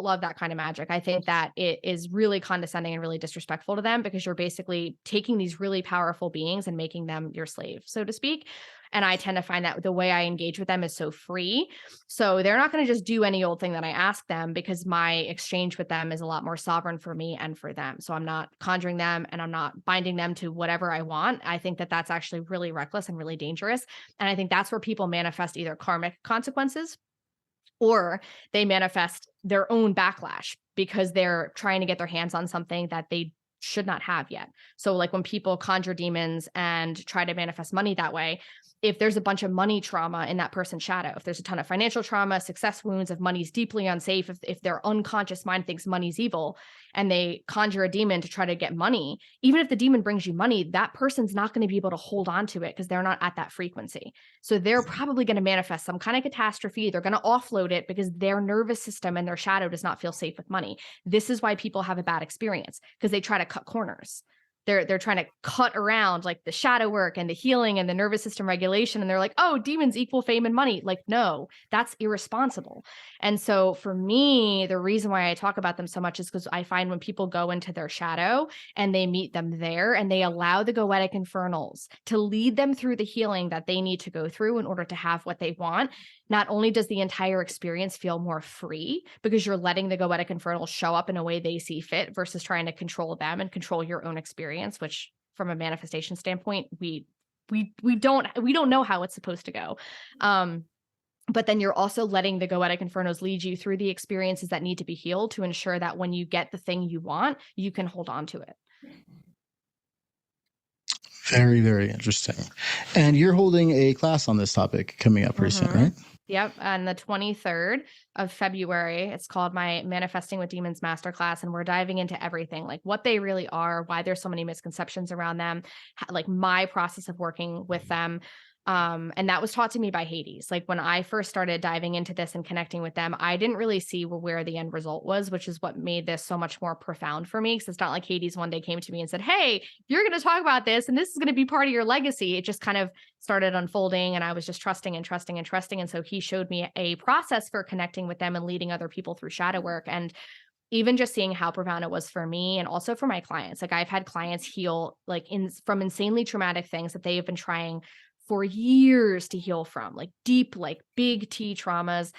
Speaker 4: love that kind of magic. I think that it is really condescending and really disrespectful to them because you're basically taking these really powerful beings and making them your slave, so to speak. And I tend to find that the way I engage with them is so free. So they're not going to just do any old thing that I ask them because my exchange with them is a lot more sovereign for me and for them. So I'm not conjuring them and I'm not binding them to whatever I want. I think that that's actually really reckless and really dangerous. And I think that's where people manifest either karmic consequences or they manifest their own backlash because they're trying to get their hands on something that they should not have yet. So like when people conjure demons and try to manifest money that way, if there's a bunch of money trauma in that person's shadow, if there's a ton of financial trauma, success wounds, if money's deeply unsafe, if their unconscious mind thinks money's evil and they conjure a demon to try to get money, even if the demon brings you money, that person's not going to be able to hold on to it because they're not at that frequency. So they're probably going to manifest some kind of catastrophe. They're going to offload it because their nervous system and their shadow does not feel safe with money. This is why people have a bad experience because they try to cut corners. They're trying to cut around like the shadow work and the healing and the nervous system regulation. And they're like, oh, demons equal fame and money. Like, no, that's irresponsible. And so for me, the reason why I talk about them so much is because I find when people go into their shadow and they meet them there and they allow the Goetic Infernals to lead them through the healing that they need to go through in order to have what they want, not only does the entire experience feel more free because you're letting the Goetic Infernals show up in a way they see fit versus trying to control them and control your own experience, which from a manifestation standpoint, we don't know how it's supposed to go. But then you're also letting the Goetic Infernos lead you through the experiences that need to be healed to ensure that when you get the thing you want, you can hold on to it.
Speaker 3: Very, very interesting. And you're holding a class on this topic coming up pretty soon, right?
Speaker 4: Yep. On the 23rd of February, it's called my Manifesting with Demons Masterclass. And we're diving into everything, like what they really are, why there's so many misconceptions around them, like my process of working with them. And that was taught to me by Hades. Like when I first started diving into this and connecting with them, I didn't really see where the end result was, which is what made this so much more profound for me. Because it's not like Hades one day came to me and said, hey, you're going to talk about this and this is going to be part of your legacy. It just kind of started unfolding and I was just trusting and trusting and trusting. And so he showed me a process for connecting with them and leading other people through shadow work. And even just seeing how profound it was for me and also for my clients. Like I've had clients heal like from insanely traumatic things that they have been trying for years to heal from, like deep, like big T traumas,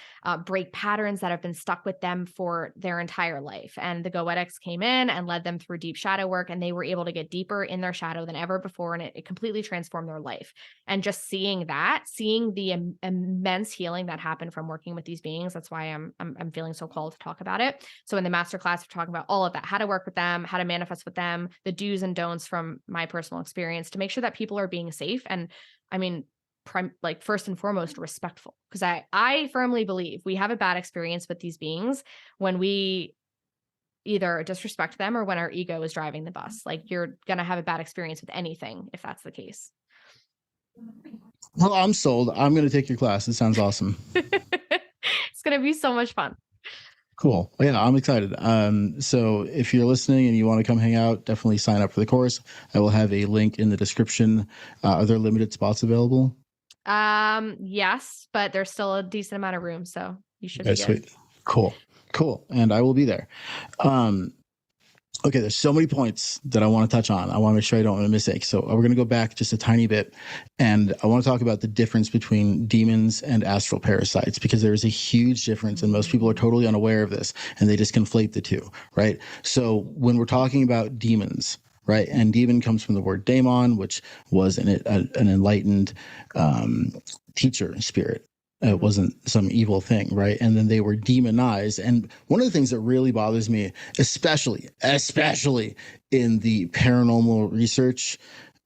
Speaker 4: break patterns that have been stuck with them for their entire life. And the Goetics came in and led them through deep shadow work, and they were able to get deeper in their shadow than ever before. And it completely transformed their life. And just seeing the immense healing that happened from working with these beings, that's why I'm feeling so called to talk about it. So in the masterclass, we're talking about all of that, how to work with them, how to manifest with them, the do's and don'ts from my personal experience to make sure that people are being safe. And I mean, like first and foremost, respectful, because I firmly believe we have a bad experience with these beings when we either disrespect them or when our ego is driving the bus. Like you're going to have a bad experience with anything if that's the case.
Speaker 3: Well, I'm sold. I'm going to take your class. It sounds awesome.
Speaker 4: It's going to be so much fun.
Speaker 3: Cool. Yeah, I'm excited. So if you're listening and you want to come hang out, definitely sign up for the course. I will have a link in the description. Are there limited spots available?
Speaker 4: Yes, but there's still a decent amount of room, so you should
Speaker 3: Okay,
Speaker 4: be good.
Speaker 3: sweet. Cool. And I will be there. Okay, there's so many points that I want to touch on. I want to make sure I don't make a mistake. So we're going to go back just a tiny bit, and I want to talk about the difference between demons and astral parasites, because there is a huge difference, and most people are totally unaware of this, and they just conflate the two, right? So when we're talking about demons, right, and demon comes from the word daemon, which was an enlightened teacher spirit. It wasn't some evil thing, right? And then they were demonized. And one of the things that really bothers me, especially in the paranormal research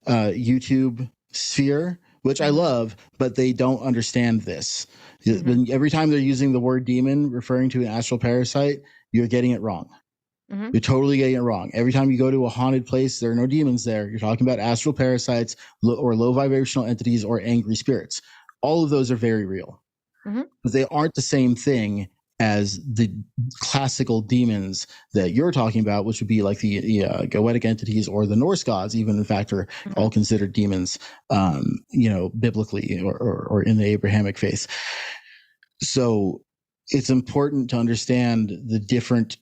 Speaker 3: YouTube sphere, which I love, but they don't understand this. Every time they're using the word demon referring to an astral parasite, you're getting it wrong. You're totally getting it wrong. Every time you go to a haunted place, there are no demons there. You're talking about astral parasites or low vibrational entities or angry spirits. All of those are very real. But they aren't the same thing as the classical demons that you're talking about, which would be like the Goetic entities or the Norse gods, even in fact, are all considered demons, biblically or in the Abrahamic faith. So it's important to understand the different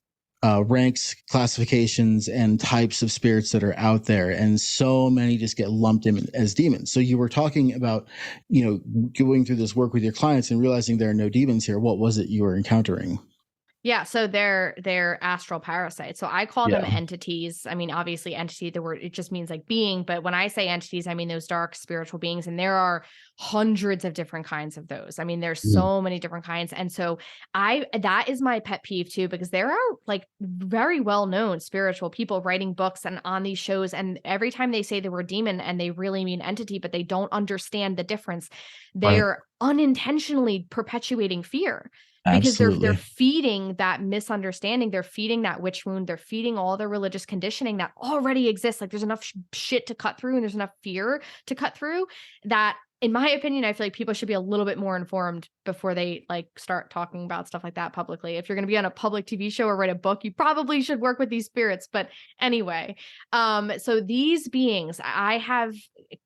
Speaker 3: ranks, classifications, and types of spirits that are out there, and so many just get lumped in as demons. So you were talking about, going through this work with your clients and realizing there are no demons here. What was it you were encountering?
Speaker 4: Yeah, so they're astral parasites. So I call them entities. I mean, obviously entity, the word, it just means like being, but when I say entities, I mean those dark spiritual beings, and there are hundreds of different kinds of those. I mean, there's so many different kinds. And so that is my pet peeve too, because there are like very well-known spiritual people writing books and on these shows, and every time they say the word demon and they really mean entity, but they don't understand the difference, they're unintentionally perpetuating fear. Because they're feeding that misunderstanding, they're feeding that witch wound, they're feeding all the religious conditioning that already exists. Like there's enough shit to cut through, and there's enough fear to cut through, that in my opinion, I feel like people should be a little bit more informed before they like start talking about stuff like that publicly. If you're going to be on a public TV show or write a book, you probably should work with these spirits. But anyway, so these beings, I have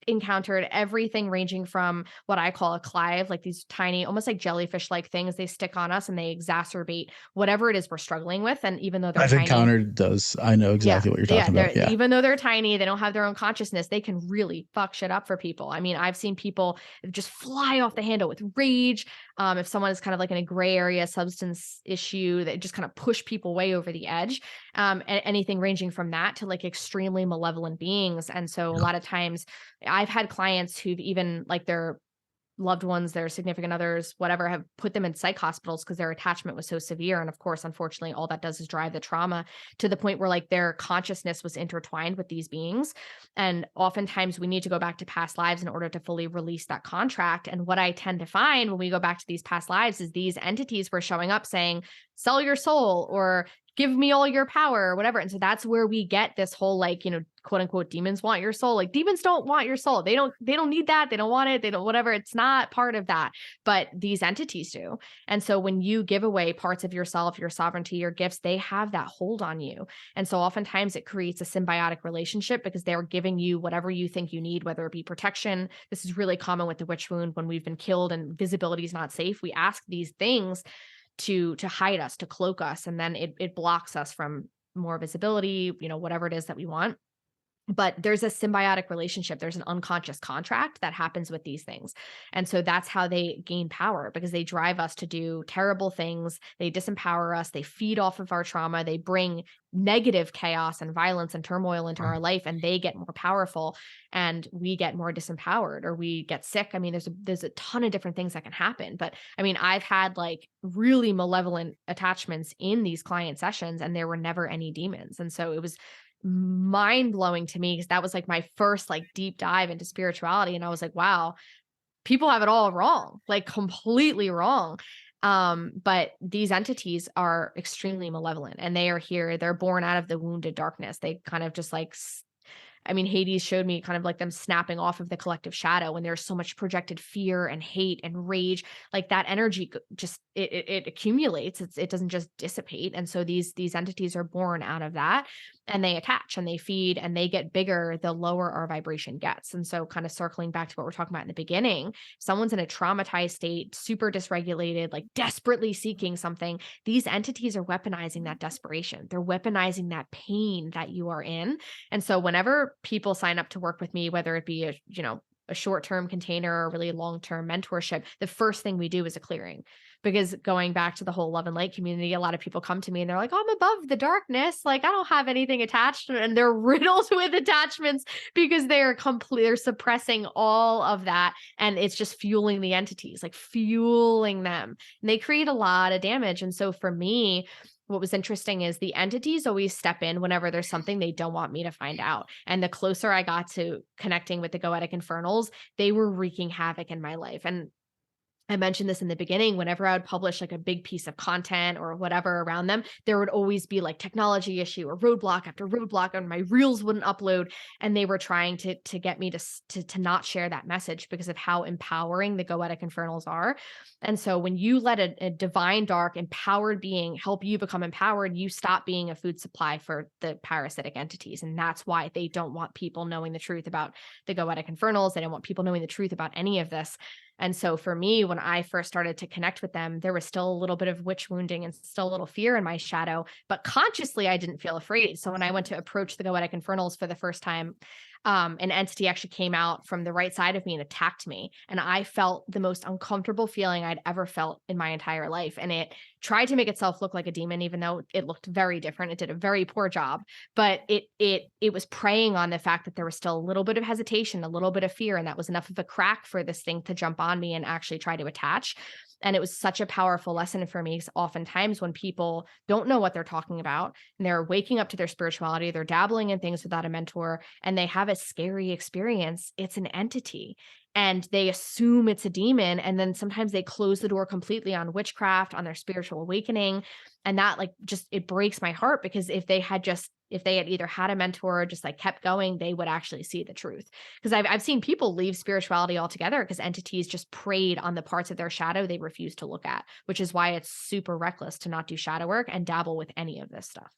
Speaker 4: encountered everything ranging from what I call a clive, like these tiny, almost like jellyfish-like things they stick on us, and they exacerbate whatever it is we're struggling with. And even though they're
Speaker 3: I've encountered those. I know exactly what you're talking about. Yeah.
Speaker 4: Even though they're tiny, they don't have their own consciousness, they can really fuck shit up for people. I mean, I've seen people just fly off the handle with rage. If someone is kind of like in a gray area substance issue, that just kind of push people way over the edge. Anything ranging from that to like extremely malevolent beings. And so a lot of times I've had clients who've even like their loved ones, their significant others, whatever, have put them in psych hospitals because their attachment was so severe. And of course, unfortunately, all that does is drive the trauma to the point where like their consciousness was intertwined with these beings. And oftentimes we need to go back to past lives in order to fully release that contract. And what I tend to find when we go back to these past lives is these entities were showing up saying, sell your soul, or give me all your power, or whatever. And so that's where we get this whole like, quote unquote, demons want your soul. Like demons don't want your soul. They don't need that. They don't want it. They don't, whatever. It's not part of that, but these entities do. And so when you give away parts of yourself, your sovereignty, your gifts, they have that hold on you. And so oftentimes it creates a symbiotic relationship because they're giving you whatever you think you need, whether it be protection. This is really common with the witch wound. When we've been killed and visibility is not safe, we ask these things to hide us, to cloak us, and then it blocks us from more visibility, whatever it is that we want. But there's a symbiotic relationship. There's an unconscious contract that happens with these things. And so that's how they gain power, because they drive us to do terrible things. They disempower us. They feed off of our trauma. They bring negative chaos and violence and turmoil into our life, and they get more powerful, and we get more disempowered, or we get sick. I mean, there's a ton of different things that can happen. But I mean, I've had like really malevolent attachments in these client sessions, and there were never any demons. And so it was mind-blowing to me, because that was like my first like deep dive into spirituality. And I was like, wow, people have it all wrong, like completely wrong. But these entities are extremely malevolent, and they are here. They're born out of the wounded darkness. They kind of just like I mean, Hades showed me kind of like them snapping off of the collective shadow when there's so much projected fear and hate and rage, like that energy just, it accumulates. It doesn't just dissipate. And so these entities are born out of that, and they attach and they feed and they get bigger the lower our vibration gets. And so kind of circling back to what we're talking about in the beginning, someone's in a traumatized state, super dysregulated, like desperately seeking something. These entities are weaponizing that desperation. They're weaponizing that pain that you are in. And so whenever people sign up to work with me, whether it be a short-term container or really long-term mentorship, the first thing we do is a clearing. Because going back to the whole love and light community, a lot of people come to me and they're like, oh, I'm above the darkness. Like, I don't have anything attached. And they're riddled with attachments because they're suppressing all of that. And it's just fueling the entities, like fueling them. And they create a lot of damage. And so for me, what was interesting is the entities always step in whenever there's something they don't want me to find out. And the closer I got to connecting with the Goetic Infernals, they were wreaking havoc in my life. And I mentioned this in the beginning, whenever I would publish like a big piece of content or whatever around them, there would always be like technology issue or roadblock after roadblock, and my reels wouldn't upload. And they were trying to get me to not share that message because of how empowering the Goetic Infernals are. And so when you let a divine, dark, empowered being help you become empowered, you stop being a food supply for the parasitic entities. And that's why they don't want people knowing the truth about the Goetic Infernals. They don't want people knowing the truth about any of this. And so for me, when I first started to connect with them, there was still a little bit of witch wounding and still a little fear in my shadow, but consciously I didn't feel afraid. So when I went to approach the Goetic Infernals for the first time, an entity actually came out from the right side of me and attacked me. And I felt the most uncomfortable feeling I'd ever felt in my entire life. And it tried to make itself look like a demon, even though it looked very different. It did a very poor job, but it was preying on the fact that there was still a little bit of hesitation, a little bit of fear. And that was enough of a crack for this thing to jump on me and actually try to attach. And it was such a powerful lesson for me. Oftentimes when people don't know what they're talking about and they're waking up to their spirituality, they're dabbling in things without a mentor, and they have a scary experience, it's an entity. And they assume it's a demon. And then sometimes they close the door completely on witchcraft, on their spiritual awakening. And that it breaks my heart, because if they had either had a mentor or just like kept going, they would actually see the truth. Because I've seen people leave spirituality altogether because entities just preyed on the parts of their shadow they refuse to look at, which is why it's super reckless to not do shadow work and dabble with any of this stuff.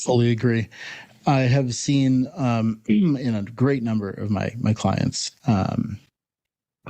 Speaker 3: Fully agree. I have seen in a great number of my clients,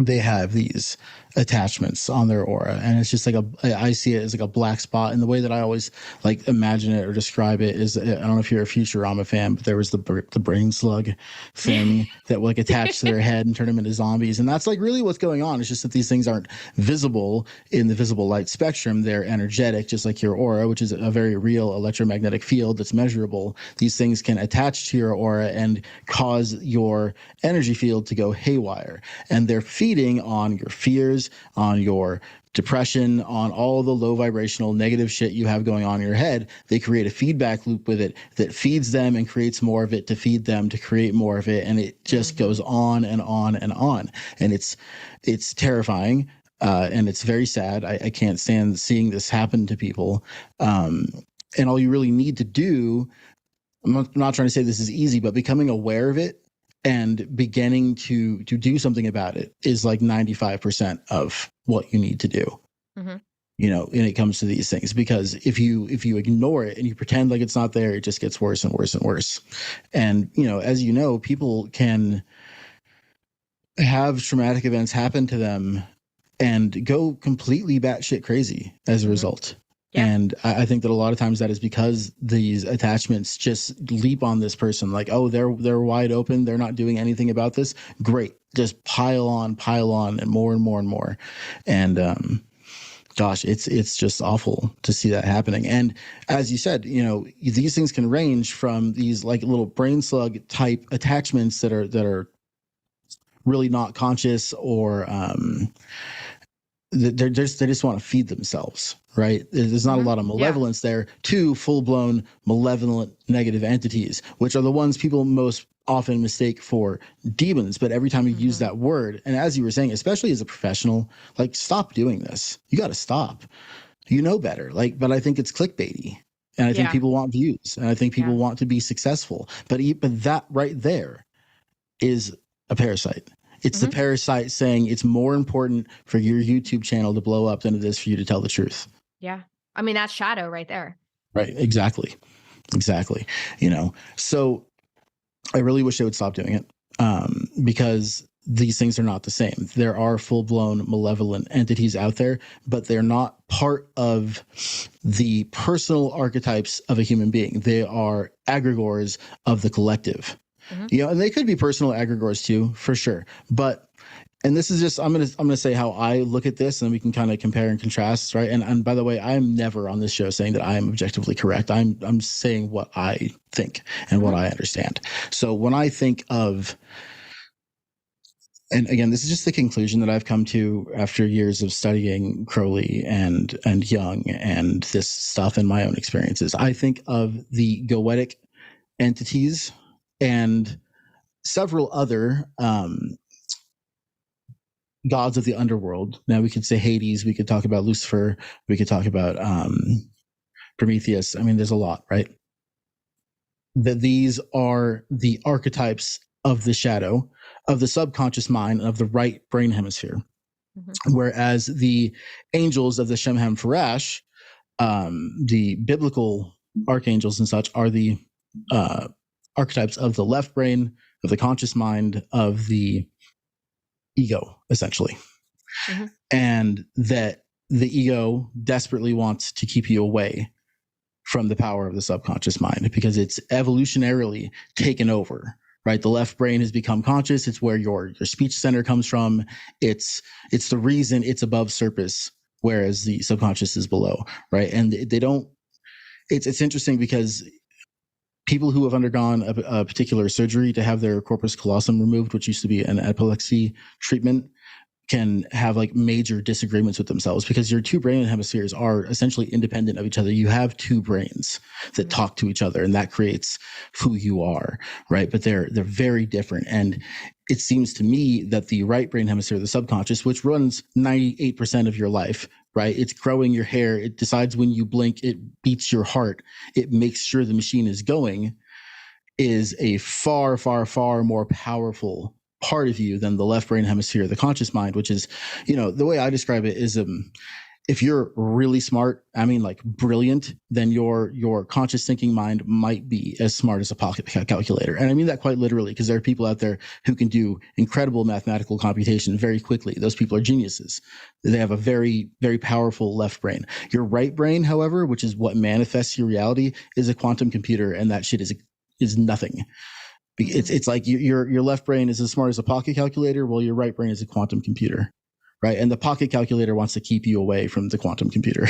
Speaker 3: they have these attachments on their aura, and it's just like I see it as like a black spot. And the way that I always like imagine it or describe it is, I don't know if you're a Futurama fan, but there was the brain slug thing that would like attach to their head and turn them into zombies. And that's like really what's going on. It's just that these things aren't visible in the visible light spectrum. They're energetic, just like your aura, which is a very real electromagnetic field that's measurable. These things can attach to your aura and cause your energy field to go haywire. And they're feeding on your fears, on your depression, on all the low vibrational negative shit you have going on in your head. They create a feedback loop with it that feeds them and creates more of it to feed them to create more of it. And it just goes on and on and on. And it's terrifying. And it's very sad. I can't stand seeing this happen to people. And all you really need to do, I'm not trying to say this is easy, but becoming aware of it and beginning to do something about it is like 95% of what you need to do. Mm-hmm. When it comes to these things, because if you ignore it and you pretend like it's not there, it just gets worse and worse and worse. And, as you know, people can have traumatic events happen to them and go completely batshit crazy as a result. Yeah. And I think that a lot of times that is because these attachments just leap on this person like, oh, they're wide open. They're not doing anything about this. Great. Just pile on and more and more and more. And, gosh, it's just awful to see that happening. And as you said, these things can range from these like little brain slug type attachments that are really not conscious, or, they just want to feed themselves, right? There's not a lot of malevolence there, to full-blown malevolent negative entities, which are the ones people most often mistake for demons. But every time you use that word, and as you were saying, especially as a professional, like, stop doing this. You got to stop. You know better. But I think it's clickbaity. And I think
Speaker 4: Yeah.
Speaker 3: people want views, and I think people want to be successful. But that right there is a parasite. It's the parasite saying it's more important for your YouTube channel to blow up than it is for you to tell the truth.
Speaker 4: Yeah. I mean, that's shadow right there.
Speaker 3: Right. Exactly. You know, so I really wish they would stop doing it, because these things are not the same. There are full-blown malevolent entities out there, but they're not part of the personal archetypes of a human being. They are egregores of the collective. You know, and they could be personal egregores too, for sure. But, and this is just, I'm gonna say how I look at this, and we can kind of compare and contrast, right? And by the way, I'm never on this show saying that I am objectively correct. I'm saying what I think and what I understand. So when I think of, and again, this is just the conclusion that I've come to after years of studying Crowley and Jung and this stuff in my own experiences. I think of the Goetic entities and several other gods of the underworld. Now we could say Hades, we could talk about Lucifer, we could talk about Prometheus. I mean, there's a lot, right? That these are the archetypes of the shadow, of the subconscious mind, of the right brain hemisphere. Whereas the angels of the Shemham Farash, the biblical archangels and such, are the archetypes of the left brain, of the conscious mind, of the ego, essentially. And that the ego desperately wants to keep you away from the power of the subconscious mind because it's evolutionarily taken over, right? The left brain has become conscious. It's where your speech center comes from. It's the reason it's above surface, whereas the subconscious is below, right? And they don't, it's interesting because people who have undergone a particular surgery to have their corpus callosum removed, which used to be an epilepsy treatment, can have like major disagreements with themselves because your two brain hemispheres are essentially independent of each other. You have two brains that talk to each other, and that creates who you are, right? But they're very different. And it seems to me that the right brain hemisphere, the subconscious, which runs 98% of your life, right? It's growing your hair. It decides when you blink. It beats your heart. It makes sure the machine is going, is a far, far, far more powerful part of you than the left brain hemisphere, the conscious mind, which is, you know, the way I describe it is, if you're really smart, I mean like brilliant, then your conscious thinking mind might be as smart as a pocket calculator. And I mean that quite literally, because there are people out there who can do incredible mathematical computation very quickly. Those people are geniuses. They have a very, very powerful left brain. Your right brain, however, which is what manifests your reality, is a quantum computer, and that shit is nothing. It's like your left brain is as smart as a pocket calculator, while your right brain is a quantum computer, right? And the pocket calculator wants to keep you away from the quantum computer.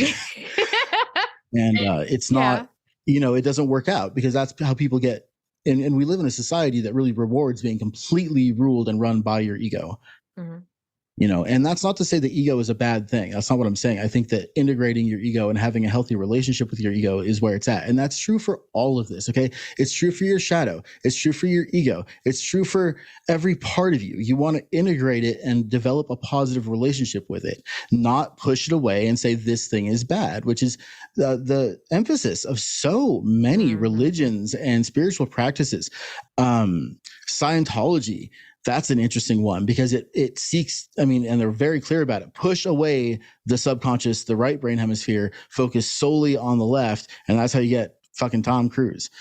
Speaker 3: And it's not, you know, it doesn't work out because that's how people get, and we live in a society that really rewards being completely ruled and run by your ego. You know, and that's not to say the ego is a bad thing. That's not what I'm saying. I think that integrating your ego and having a healthy relationship with your ego is where it's at. And that's true for all of this. Okay. It's true for your shadow. It's true for your ego. It's true for every part of you. You want to integrate it and develop a positive relationship with it, not push it away and say this thing is bad, which is the emphasis of so many religions and spiritual practices. Scientology, that's an interesting one because it seeks, I mean, and they're very clear about it, push away the subconscious, the right brain hemisphere, focus solely on the left. And that's how you get fucking Tom Cruise.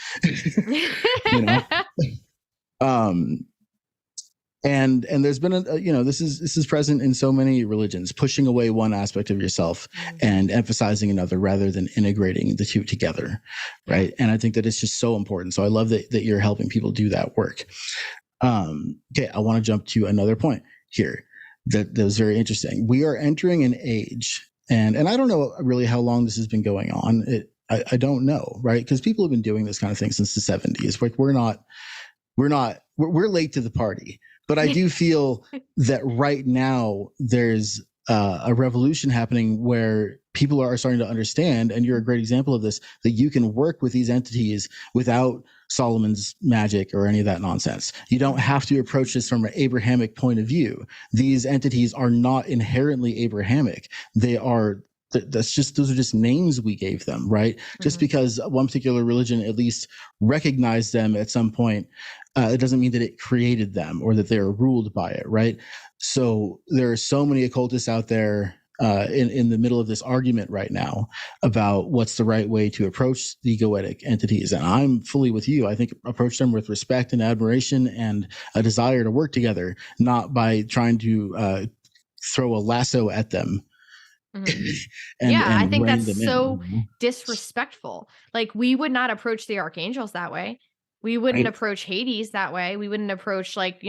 Speaker 3: You know? And there's been this is present in so many religions, pushing away one aspect of yourself and emphasizing another rather than integrating the two together. Right. And I think that it's just so important. So I love that you're helping people do that work. Okay, I want to jump to another point here that was very interesting. We are entering an age, and I don't know really how long this has been going on. I don't know, right? Because people have been doing this kind of thing since the 70s. Like we're late to the party. But I do feel that right now there's a revolution happening where people are starting to understand, and you're a great example of this, that you can work with these entities without Solomon's magic or any of that nonsense. You don't have to approach this from an Abrahamic point of view. These entities are not inherently Abrahamic. They are those are just names we gave them, right? Just because one particular religion at least recognized them at some point, it doesn't mean that it created them or that they're ruled by it, right? So there are so many occultists out there in the middle of this argument right now about what's the right way to approach the Goetic entities. And I'm fully with you. I think approach them with respect and admiration and a desire to work together, not by trying to throw a lasso at them.
Speaker 4: I think that's so disrespectful. Like, we would not approach the archangels that way. We wouldn't approach Hades that way. We wouldn't approach, like,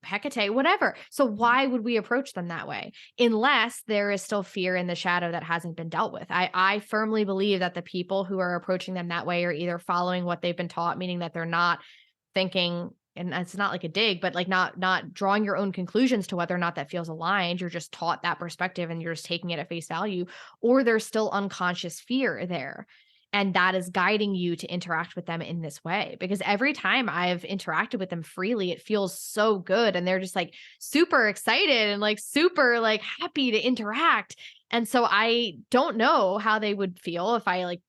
Speaker 4: Hecate, whatever. So why would we approach them that way? Unless there is still fear in the shadow that hasn't been dealt with. I firmly believe that the people who are approaching them that way are either following what they've been taught, meaning that they're not thinking, and it's not like a dig, but like not drawing your own conclusions to whether or not that feels aligned. You're just taught that perspective and you're just taking it at face value, or there's still unconscious fear there. And that is guiding you to interact with them in this way. Because every time I've interacted with them freely, it feels so good. And they're just like super excited and like super like happy to interact. And so I don't know how they would feel if I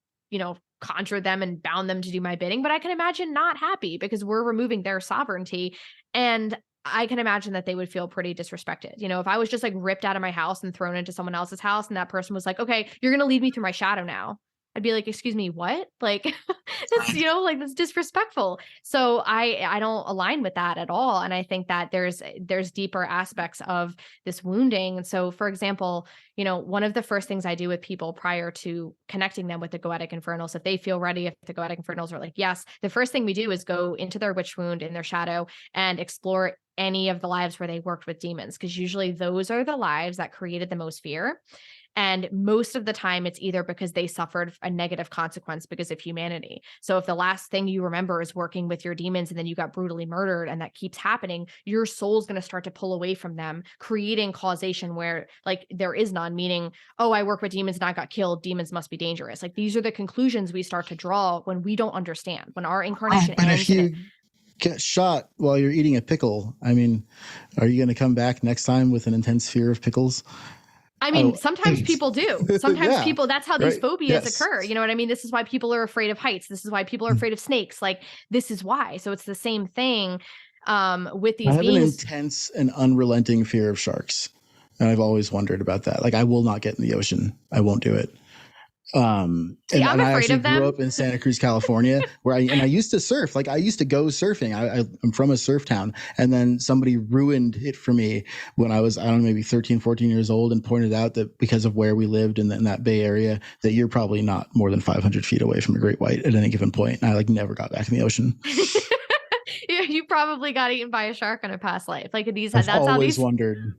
Speaker 4: conjured them and bound them to do my bidding, but I can imagine not happy because we're removing their sovereignty. And I can imagine that they would feel pretty disrespected. If I was just like ripped out of my house and thrown into someone else's house and that person was like, okay, you're going to lead me through my shadow now. I'd be like, excuse me, what? Like, it's, like that's disrespectful. So I don't align with that at all. And I think that there's deeper aspects of this wounding. And so, for example, one of the first things I do with people prior to connecting them with the Goetic Infernals, if they feel ready, if the Goetic Infernals are like, yes, the first thing we do is go into their witch wound in their shadow and explore any of the lives where they worked with demons. Because usually those are the lives that created the most fear. And most of the time, it's either because they suffered a negative consequence because of humanity. So if the last thing you remember is working with your demons and then you got brutally murdered and that keeps happening, your soul's going to start to pull away from them, creating causation where like there is none, meaning, oh, I work with demons and I got killed. Demons must be dangerous. Like these are the conclusions we start to draw when we don't understand, when our incarnation
Speaker 3: But
Speaker 4: ends.
Speaker 3: if you get shot while you're eating a pickle, I mean, are you going to come back next time with an intense fear of pickles?
Speaker 4: I mean, sometimes people do. Sometimes people, that's how these phobias occur. You know what I mean? This is why people are afraid of heights. This is why people are afraid of snakes. Like, this is why. So it's the same thing with these beings. I have an
Speaker 3: intense and unrelenting fear of sharks. And I've always wondered about that. Like, I will not get in the ocean. I won't do it.
Speaker 4: I'm afraid of them.
Speaker 3: I grew up in Santa Cruz, California, where I used to surf. Like I used to go surfing. I'm from a surf town. And then somebody ruined it for me when I was, I don't know, maybe 13, 14 years old, and pointed out that because of where we lived in that Bay Area, that you're probably not more than 500 feet away from a great white at any given point. And I like never got back in the ocean.
Speaker 4: Yeah, you probably got eaten by a shark in a past life. Like
Speaker 3: I've always wondered.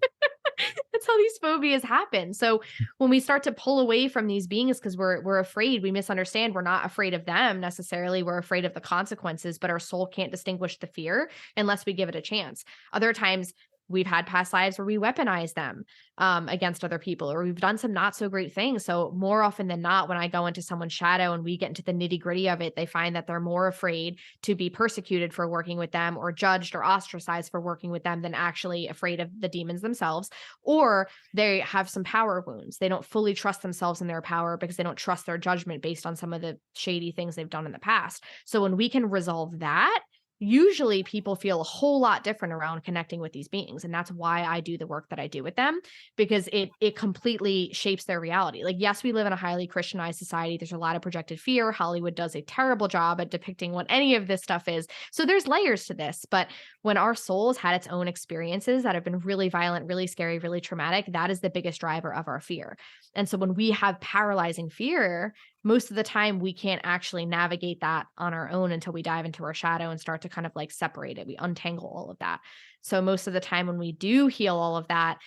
Speaker 4: That's how these phobias happen. So when we start to pull away from these beings because we're afraid, we misunderstand, we're not afraid of them necessarily. We're afraid of the consequences, but our soul can't distinguish the fear unless we give it a chance. Other times we've had past lives where we weaponize them against other people, or we've done some not so great things. So more often than not, when I go into someone's shadow and we get into the nitty gritty of it, they find that they're more afraid to be persecuted for working with them or judged or ostracized for working with them than actually afraid of the demons themselves. Or they have some power wounds. They don't fully trust themselves in their power because they don't trust their judgment based on some of the shady things they've done in the past. So when we can resolve that, usually people feel a whole lot different around connecting with these beings. And that's why I do the work that I do with them, because it completely shapes their reality. Like, yes, we live in a highly Christianized society. There's a lot of projected fear. Hollywood does a terrible job at depicting what any of this stuff is. So there's layers to this. But when our souls had its own experiences that have been really violent, really scary, really traumatic, that is the biggest driver of our fear. And so when we have paralyzing fear, most of the time we can't actually navigate that on our own until we dive into our shadow and start to kind of like separate it. We untangle all of that. So most of the time when we do heal all of that,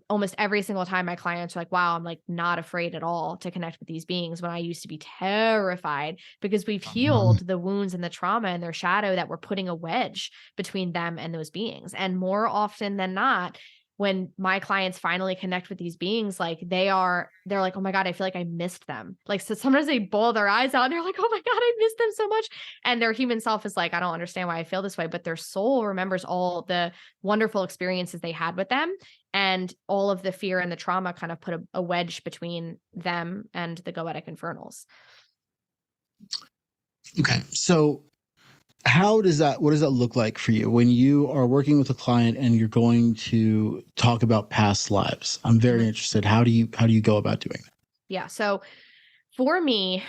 Speaker 4: almost every single time my clients are like, wow, I'm like not afraid at all to connect with these beings, when I used to be terrified, because we've healed the wounds and the trauma in their shadow that were putting a wedge between them and those beings. And more often than not, when my clients finally connect with these beings, like they're like, oh my God, I feel like I missed them. Like, so sometimes they boil their eyes out and they're like, oh my God, I missed them so much. And their human self is like, I don't understand why I feel this way, but their soul remembers all the wonderful experiences they had with them. And all of the fear and the trauma kind of put a wedge between them and the Goetic infernals.
Speaker 3: Okay. So what does that look like for you when you are working with a client and you're going to talk about past lives? I'm very interested. How do you go about doing that?
Speaker 4: Yeah. So for me,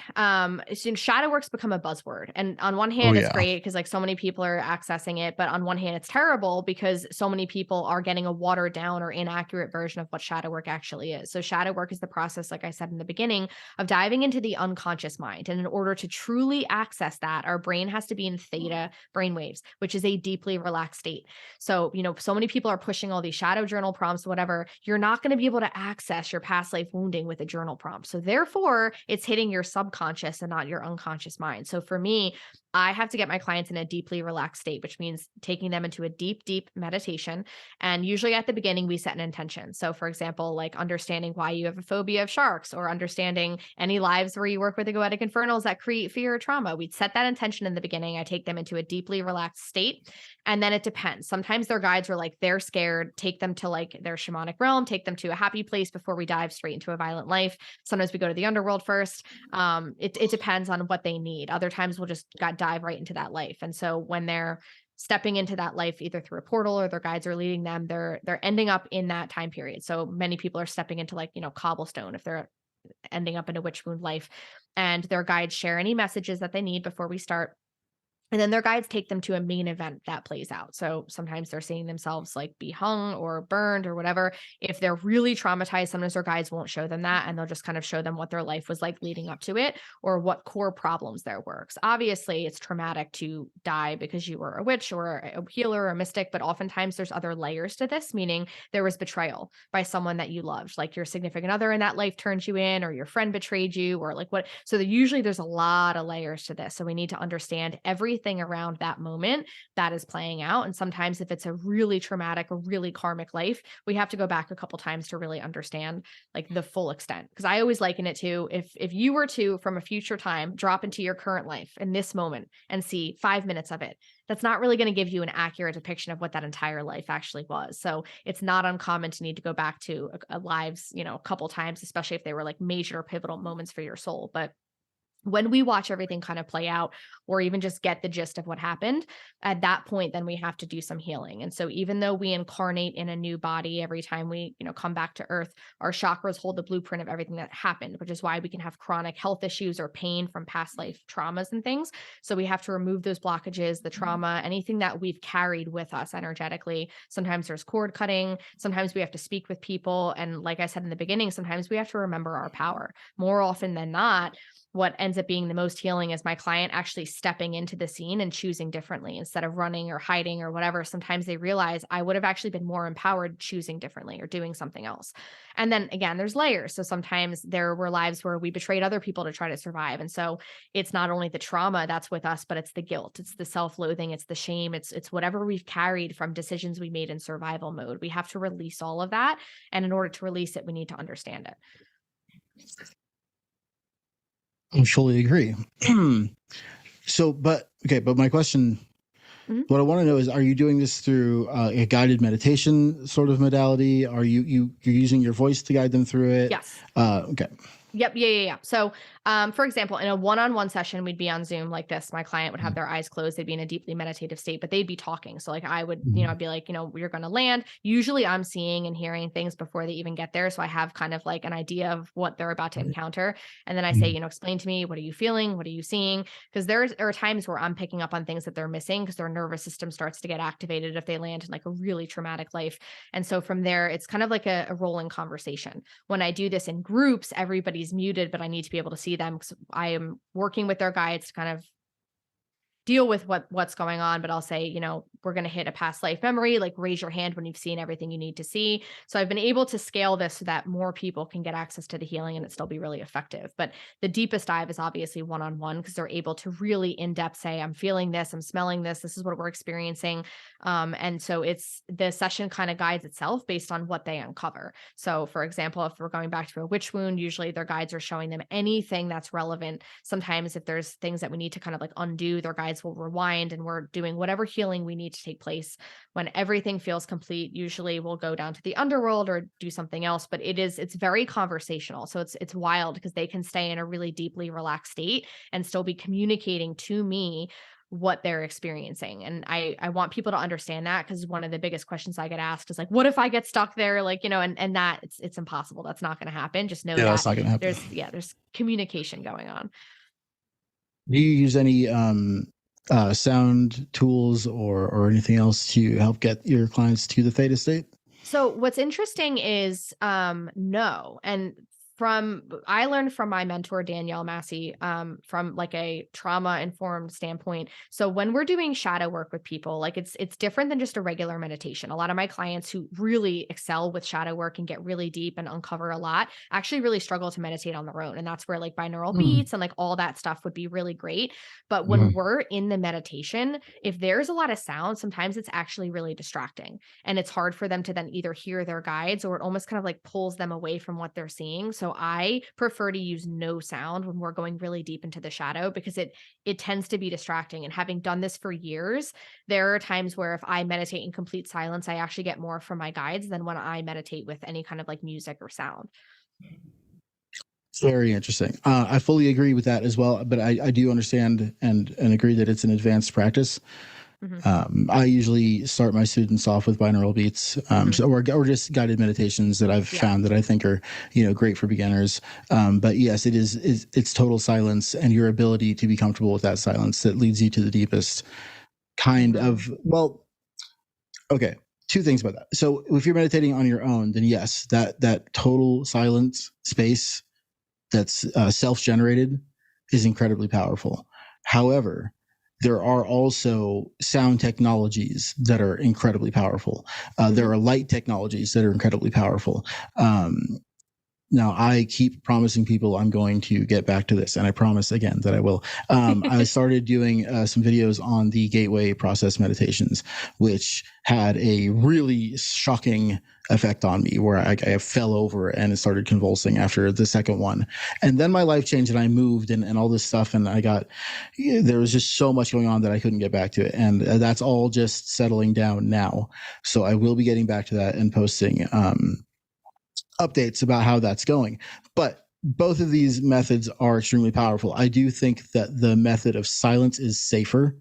Speaker 4: shadow work's become a buzzword. And on one hand, it's great because like so many people are accessing it. But on one hand, it's terrible because so many people are getting a watered down or inaccurate version of what shadow work actually is. So shadow work is the process, like I said in the beginning, of diving into the unconscious mind. And in order to truly access that, our brain has to be in theta brainwaves, which is a deeply relaxed state. So, so many people are pushing all these shadow journal prompts, whatever. You're not going to be able to access your past life wounding with a journal prompt. So therefore, it's hitting your subconscious and not your unconscious mind. So for me, I have to get my clients in a deeply relaxed state, which means taking them into a deep, deep meditation. And usually at the beginning, we set an intention. So for example, like understanding why you have a phobia of sharks, or understanding any lives where you work with the Goetic infernals that create fear or trauma. We'd set that intention in the beginning. I take them into a deeply relaxed state. And then it depends. Sometimes their guides are like, they're scared, take them to like their shamanic realm, take them to a happy place before we dive straight into a violent life. Sometimes we go to the underworld first. It depends on what they need. Other times we'll just dive right into that life. And so when they're stepping into that life, either through a portal or their guides are leading them, they're ending up in that time period. So many people are stepping into like, cobblestone if they're ending up in a witch wound life, and their guides share any messages that they need before we start. And then their guides take them to a main event that plays out. So sometimes they're seeing themselves like be hung or burned or whatever. If they're really traumatized, sometimes their guides won't show them that, and they'll just kind of show them what their life was like leading up to it, or what core problems there were. Because obviously it's traumatic to die because you were a witch or a healer or a mystic, but oftentimes there's other layers to this, meaning there was betrayal by someone that you loved, like your significant other in that life turned you in, or your friend betrayed you, or like what. So usually there's a lot of layers to this. So we need to understand everything around that moment that is playing out. And sometimes if it's a really traumatic or really karmic life, we have to go back a couple times to really understand like the full extent. Because I always liken it to, if you were to, from a future time, drop into your current life in this moment and see 5 minutes of it, that's not really going to give you an accurate depiction of what that entire life actually was. So it's not uncommon to need to go back to lives, a couple times, especially if they were like major pivotal moments for your soul. But when we watch everything kind of play out, or even just get the gist of what happened, at that point, then we have to do some healing. And so even though we incarnate in a new body every time we, come back to earth, our chakras hold the blueprint of everything that happened, which is why we can have chronic health issues or pain from past life traumas and things. So we have to remove those blockages, the trauma, anything that we've carried with us energetically. Sometimes there's cord cutting. Sometimes we have to speak with people. And like I said in the beginning, sometimes we have to remember our power. More often than not, what ends up being the most healing is my client actually stepping into the scene and choosing differently instead of running or hiding or whatever. Sometimes they realize I would have actually been more empowered choosing differently or doing something else. And then again, there's layers. So sometimes there were lives where we betrayed other people to try to survive. And so it's not only the trauma that's with us, but it's the guilt, it's the self-loathing, it's the shame, it's whatever we've carried from decisions we made in survival mode. We have to release all of that. And in order to release it, we need to understand it.
Speaker 3: I fully agree. But my question, what I want to know is, are you doing this through a guided meditation sort of modality? Are you're using your voice to guide them through it?
Speaker 4: Yes.
Speaker 3: Okay.
Speaker 4: Yep. Yeah. So, for example, in a one-on-one session, we'd be on Zoom like this. My client would have their eyes closed. They'd be in a deeply meditative state, but they'd be talking. So like I would, I'd be like, you're going to land. Usually I'm seeing and hearing things before they even get there. So I have kind of like an idea of what they're about to encounter. And then I say, explain to me, what are you feeling? What are you seeing? Because there are times where I'm picking up on things that they're missing because their nervous system starts to get activated if they land in like a really traumatic life. And so from there, it's kind of like a rolling conversation. When I do this in groups, everybody's muted, but I need to be able to see them because I am working with their guides to kind of deal with what's going on, but I'll say, we're going to hit a past life memory, like raise your hand when you've seen everything you need to see. So I've been able to scale this so that more people can get access to the healing and it still be really effective. But the deepest dive is obviously one-on-one, because they're able to really in depth say, I'm feeling this, I'm smelling this, this is what we're experiencing. And so the session kind of guides itself based on what they uncover. So for example, if we're going back to a witch wound, usually their guides are showing them anything that's relevant. Sometimes if there's things that we need to kind of like undo, their guides will rewind, and we're doing whatever healing we need to take place. When everything feels complete, usually we'll go down to the underworld or do something else, but it's very conversational. So it's wild because they can stay in a really deeply relaxed state and still be communicating to me what they're experiencing. And I want people to understand that, because one of the biggest questions I get asked is like, what if I get stuck there? Like, and that it's impossible. That's not going to happen. Just know
Speaker 3: That's
Speaker 4: that
Speaker 3: not going to happen.
Speaker 4: there's communication going on.
Speaker 3: Do you use any sound tools or anything else to help get your clients to the theta state?
Speaker 4: So what's interesting is no. And I learned from my mentor, Danielle Massey, from like a trauma informed standpoint. So when we're doing shadow work with people, like it's different than just a regular meditation. A lot of my clients who really excel with shadow work and get really deep and uncover a lot actually really struggle to meditate on their own. And that's where like binaural beats and like all that stuff would be really great. But when we're in the meditation, if there's a lot of sound, sometimes it's actually really distracting, and it's hard for them to then either hear their guides, or it almost kind of like pulls them away from what they're seeing. So I prefer to use no sound when we're going really deep into the shadow, because it tends to be distracting. And having done this for years, there are times where if I meditate in complete silence, I actually get more from my guides than when I meditate with any kind of like music or sound.
Speaker 3: Very interesting. I fully agree with that as well, but I do understand and agree that it's an advanced practice. I usually start my students off with binaural beats, or just guided meditations that I've found that I think are, great for beginners. But yes, it's total silence and your ability to be comfortable with that silence that leads you to the deepest kind of, well, okay. Two things about that. So if you're meditating on your own, then yes, that total silence space that's self-generated is incredibly powerful. However, there are also sound technologies that are incredibly powerful. There are light technologies that are incredibly powerful. Now, I keep promising people I'm going to get back to this, and I promise again that I will. I started doing some videos on the gateway process meditations, which had a really shocking effect on me, where I fell over and started convulsing after the second one. And then my life changed, and I moved and all this stuff, and there was just so much going on that I couldn't get back to it. And that's all just settling down now. So I will be getting back to that and posting updates about how that's going. But both of these methods are extremely powerful. I do think that the method of silence is safer,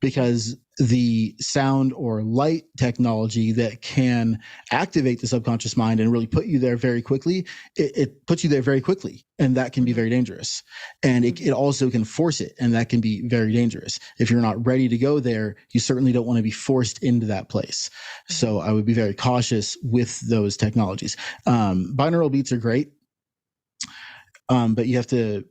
Speaker 3: because the sound or light technology that can activate the subconscious mind and really put you there very quickly, it puts you there very quickly, and that can be very dangerous. And it also can force it, and that can be very dangerous. If you're not ready to go there, you certainly don't want to be forced into that place. So I would be very cautious with those technologies. Binaural beats are great, but you have to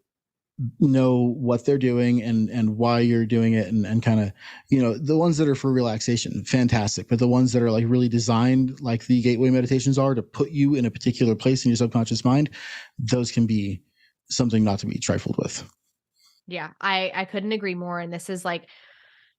Speaker 3: know what they're doing and why you're doing it, and kind of, the ones that are for relaxation, fantastic. But the ones that are like really designed, like the gateway meditations are, to put you in a particular place in your subconscious mind, those can be something not to be trifled with.
Speaker 4: Yeah, I couldn't agree more. And this is like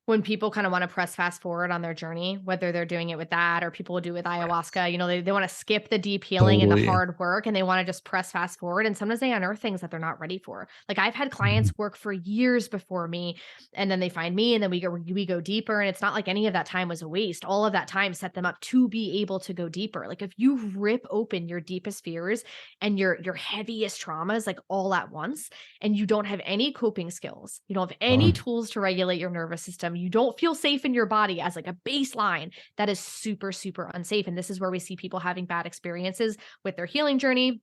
Speaker 4: when people kind of want to press fast forward on their journey, whether they're doing it with that or people will do it with ayahuasca, they want to skip the deep healing and the hard work, and they want to just press fast forward. And sometimes they unearth things that they're not ready for. Like I've had clients work for years before me, and then they find me, and then we go deeper. And it's not like any of that time was a waste. All of that time set them up to be able to go deeper. Like if you rip open your deepest fears and your heaviest traumas, like all at once, and you don't have any coping skills, you don't have any tools to regulate your nervous system, you don't feel safe in your body as like a baseline, that is super, super unsafe. And this is where we see people having bad experiences with their healing journey,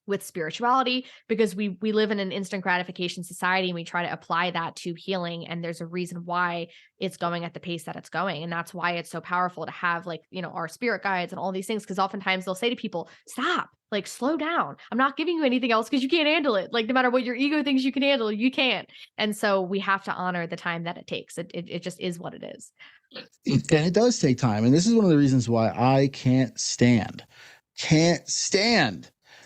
Speaker 4: with spirituality, because we live in an instant gratification society, and we try to apply that to healing. And there's a reason why it's going at the pace that it's going. And that's why it's so powerful to have like, our spirit guides and all these things. Because oftentimes they'll say to people, stop, Like, slow down. I'm not giving you anything else because you can't handle it. Like, no matter what your ego thinks you can handle, you can't. And so we have to honor the time that it takes. It just is what it is.
Speaker 3: And it does take time. And this is one of the reasons why I can't stand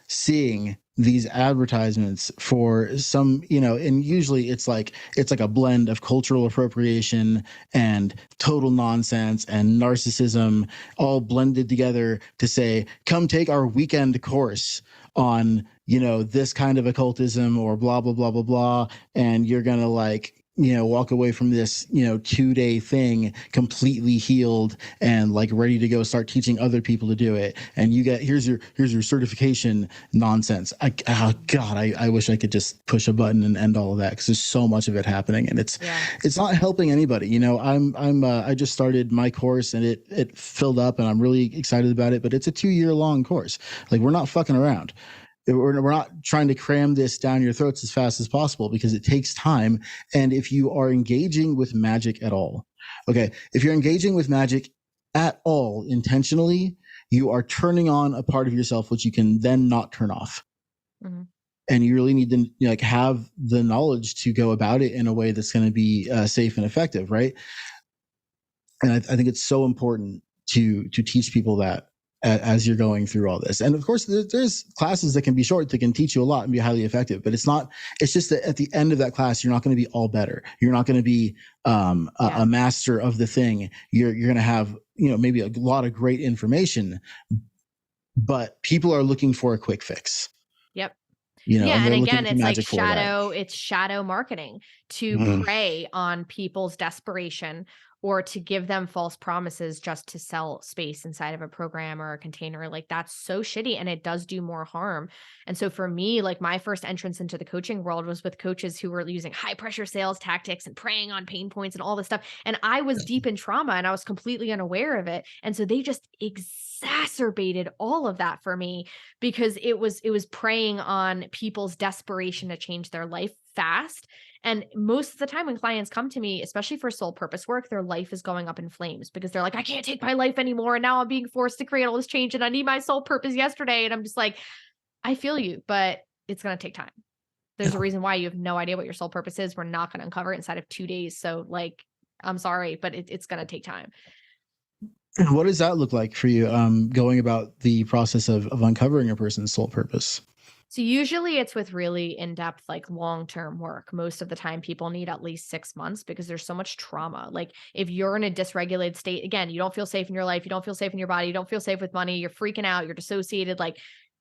Speaker 3: seeing these advertisements for some, and usually it's like a blend of cultural appropriation and total nonsense and narcissism all blended together to say, come take our weekend course on, this kind of occultism or blah, blah, blah, blah, blah. And you're going to walk away from this, 2-day thing completely healed and ready to go start teaching other people to do it. And you get, here's your certification nonsense. I wish I could just push a button and end all of that, because there's so much of it happening, and it's not helping anybody. I just started my course and it filled up, and I'm really excited about it, but it's a 2-year long course. We're not fucking around. We're not trying to cram this down your throats as fast as possible, because it takes time. And if you are engaging with magic at all, if you're engaging with magic at all intentionally, you are turning on a part of yourself which you can then not turn off. Mm-hmm. And you really need to have the knowledge to go about it in a way that's going to be safe and effective, right? And I think it's so important to teach people that as you're going through all this. And of course, there's classes that can be short that can teach you a lot and be highly effective, but it's just that at the end of that class, you're not going to be all better. You're not going to be a master of the thing. You're going to have, maybe a lot of great information, but people are looking for a quick fix.
Speaker 4: Yep.
Speaker 3: And
Speaker 4: again, it's shadow marketing to prey on people's desperation, or to give them false promises just to sell space inside of a program or a container. That's so shitty, and it does do more harm. And so for me, my first entrance into the coaching world was with coaches who were using high pressure sales tactics and preying on pain points and all this stuff. And I was deep in trauma and I was completely unaware of it. And so they just exacerbated all of that for me, because it was preying on people's desperation to change their life fast. And most of the time when clients come to me, especially for soul purpose work, their life is going up in flames, because they're like, I can't take my life anymore. And now I'm being forced to create all this change, and I need my soul purpose yesterday. And I'm just like, I feel you, but it's going to take time. There's a reason why you have no idea what your soul purpose is. We're not going to uncover it inside of 2 days. So I'm sorry, but it's going to take time.
Speaker 3: And what does that look like for you, going about the process of uncovering a person's soul purpose?
Speaker 4: So usually it's with really in-depth, long-term work. Most of the time people need at least 6 months, because there's so much trauma. If you're in a dysregulated state, again, you don't feel safe in your life, you don't feel safe in your body, you don't feel safe with money, you're freaking out, you're dissociated,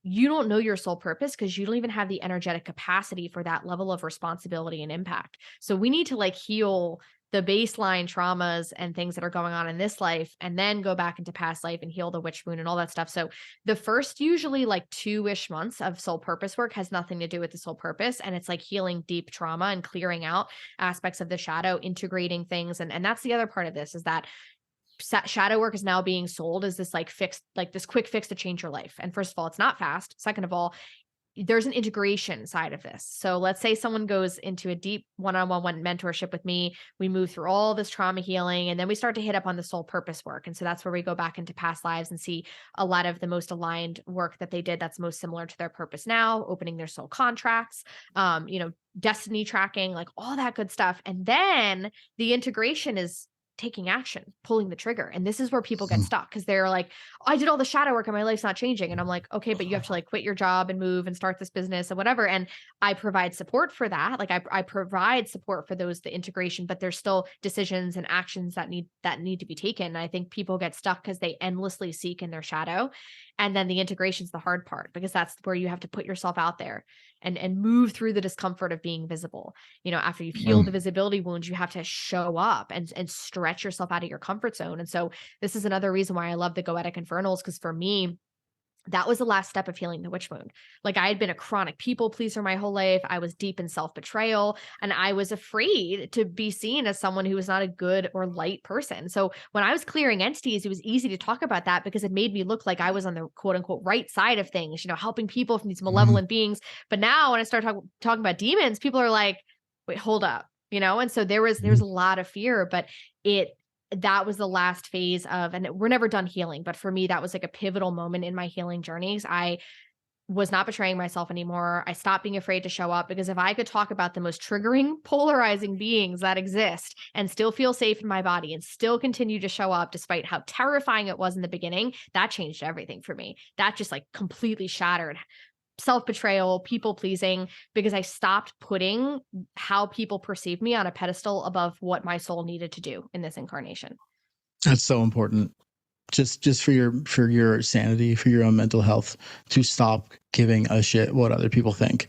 Speaker 4: you don't know your soul purpose, because you don't even have the energetic capacity for that level of responsibility and impact. So we need to heal the baseline traumas and things that are going on in this life, and then go back into past life and heal the witch wound and all that stuff. So the first usually 2-ish months of soul purpose work has nothing to do with the soul purpose. And it's healing deep trauma and clearing out aspects of the shadow, integrating things. And that's the other part of this, is that shadow work is now being sold as this fixed, this quick fix to change your life. And first of all, it's not fast. Second of all, there's an integration side of this. So let's say someone goes into a deep one-on-one mentorship with me. We move through all this trauma healing, and then we start to hit up on the soul purpose work. And so that's where we go back into past lives and see a lot of the most aligned work that they did that's most similar to their purpose now, opening their soul contracts, destiny tracking, all that good stuff. And then the integration is taking action, pulling the trigger. And this is where people get stuck, because they're like, oh, I did all the shadow work and my life's not changing. And I'm like, okay, but you have to quit your job and move and start this business and whatever. And I provide support for that. I provide support for the integration, but there's still decisions and actions that need to be taken. And I think people get stuck because they endlessly seek in their shadow. And then the integration is the hard part, because that's where you have to put yourself out there and move through the discomfort of being visible. After you've healed the visibility wounds, you have to show up and stretch yourself out of your comfort zone. And so this is another reason why I love the Goetic Infernals, because for me, that was the last step of healing the witch wound. I had been a chronic people pleaser my whole life. I was deep in self-betrayal, and I was afraid to be seen as someone who was not a good or light person. So when I was clearing entities, it was easy to talk about that, because it made me look like I was on the quote unquote right side of things, helping people from these malevolent beings. But now when I start talking about demons, people are like, wait, hold up, And so there's a lot of fear, but that was the last phase of, and we're never done healing, but for me, that was a pivotal moment in my healing journeys. I was not betraying myself anymore. I stopped being afraid to show up, because if I could talk about the most triggering, polarizing beings that exist and still feel safe in my body and still continue to show up despite how terrifying it was in the beginning, that changed everything for me. That just like completely shattered self-betrayal, people pleasing, because I stopped putting how people perceive me on a pedestal above what my soul needed to do in this incarnation.
Speaker 3: That's so important. Just for your sanity, for your own mental health, to stop giving a shit what other people think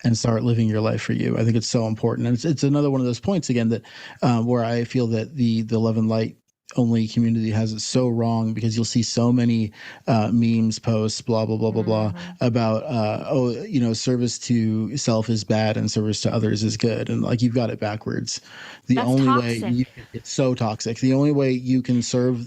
Speaker 3: and start living your life for you. I think it's so important. And it's another one of those points again that where I feel that the love and light only community has it so wrong, because you'll see so many memes, posts, blah blah blah blah blah about service to self is bad and service to others is good, and like you've got it backwards.
Speaker 4: That's
Speaker 3: only
Speaker 4: toxic.
Speaker 3: way it's so toxic. The only way you can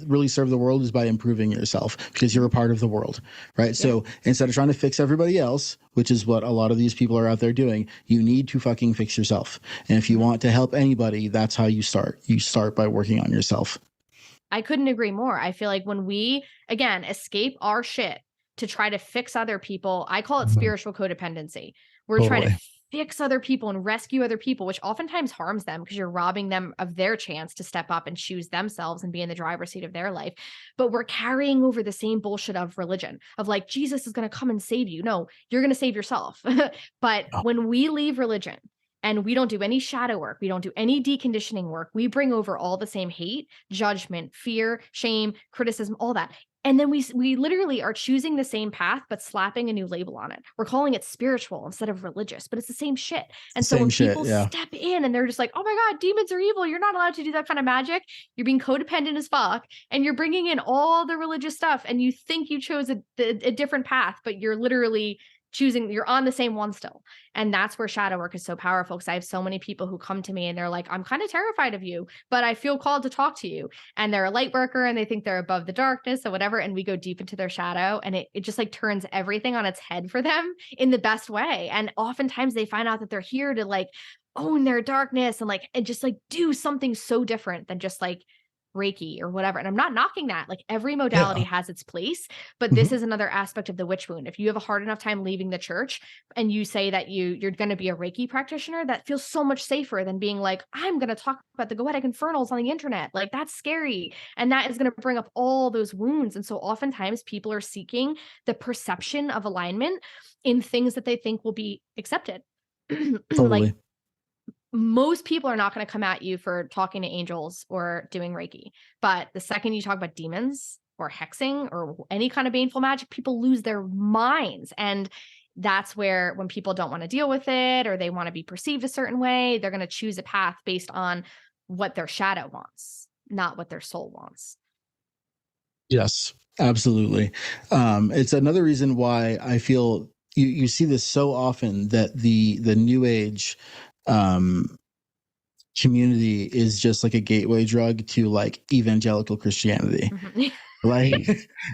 Speaker 3: really serve the world is by improving yourself, because you're a part of the world, right? Yeah. So instead of trying to fix everybody else, which is what a lot of these people are out there doing, you need to fucking fix yourself. And if you want to help anybody, that's how you start. You start by working on yourself.
Speaker 4: I couldn't agree more. I feel like when we, again, escape our shit to try to fix other people, I call it spiritual codependency. We're trying to fix other people and rescue other people, which oftentimes harms them, because you're robbing them of their chance to step up and choose themselves and be in the driver's seat of their life. But we're carrying over the same bullshit of religion, of like, Jesus is going to come and save you. No, you're going to save yourself. But when we leave religion, and we don't do any shadow work, we don't do any deconditioning work, we bring over all the same hate, judgment, fear, shame, criticism, all that. And then we literally are choosing the same path, but slapping a new label on it. We're calling it spiritual instead of religious, but it's the same shit. And so when people step in and they're just like, oh my God, demons are evil, you're not allowed to do that kind of magic, you're being codependent as fuck, and you're bringing in all the religious stuff, and you think you chose a different path, but you're literally you're on the same one still. And that's where shadow work is so powerful, because I have so many people who come to me and they're like, I'm kind of terrified of you, but I feel called to talk to you. And they're a light worker and they think they're above the darkness or whatever. And we go deep into their shadow, and it just like turns everything on its head for them in the best way. And oftentimes they find out that they're here to like own their darkness and just like do something so different than just like Reiki or whatever. And I'm not knocking that. Like every modality has its place, but this is another aspect of the witch wound. If you have a hard enough time leaving the church and you say that you're going to be a Reiki practitioner, that feels so much safer than being like, I'm going to talk about the Goetic Infernals on the internet. Like that's scary. And that is going to bring up all those wounds. And so oftentimes people are seeking the perception of alignment in things that they think will be accepted.
Speaker 3: Totally.
Speaker 4: Like, most people are not going to come at you for talking to angels or doing Reiki. But the second you talk about demons or hexing or any kind of baneful magic, people lose their minds. And that's where when people don't want to deal with it or they want to be perceived a certain way, they're going to choose a path based on what their shadow wants, not what their soul wants.
Speaker 3: Yes, absolutely. It's another reason why I feel you see this so often, that the new age community is just like a gateway drug to like evangelical Christianity. Like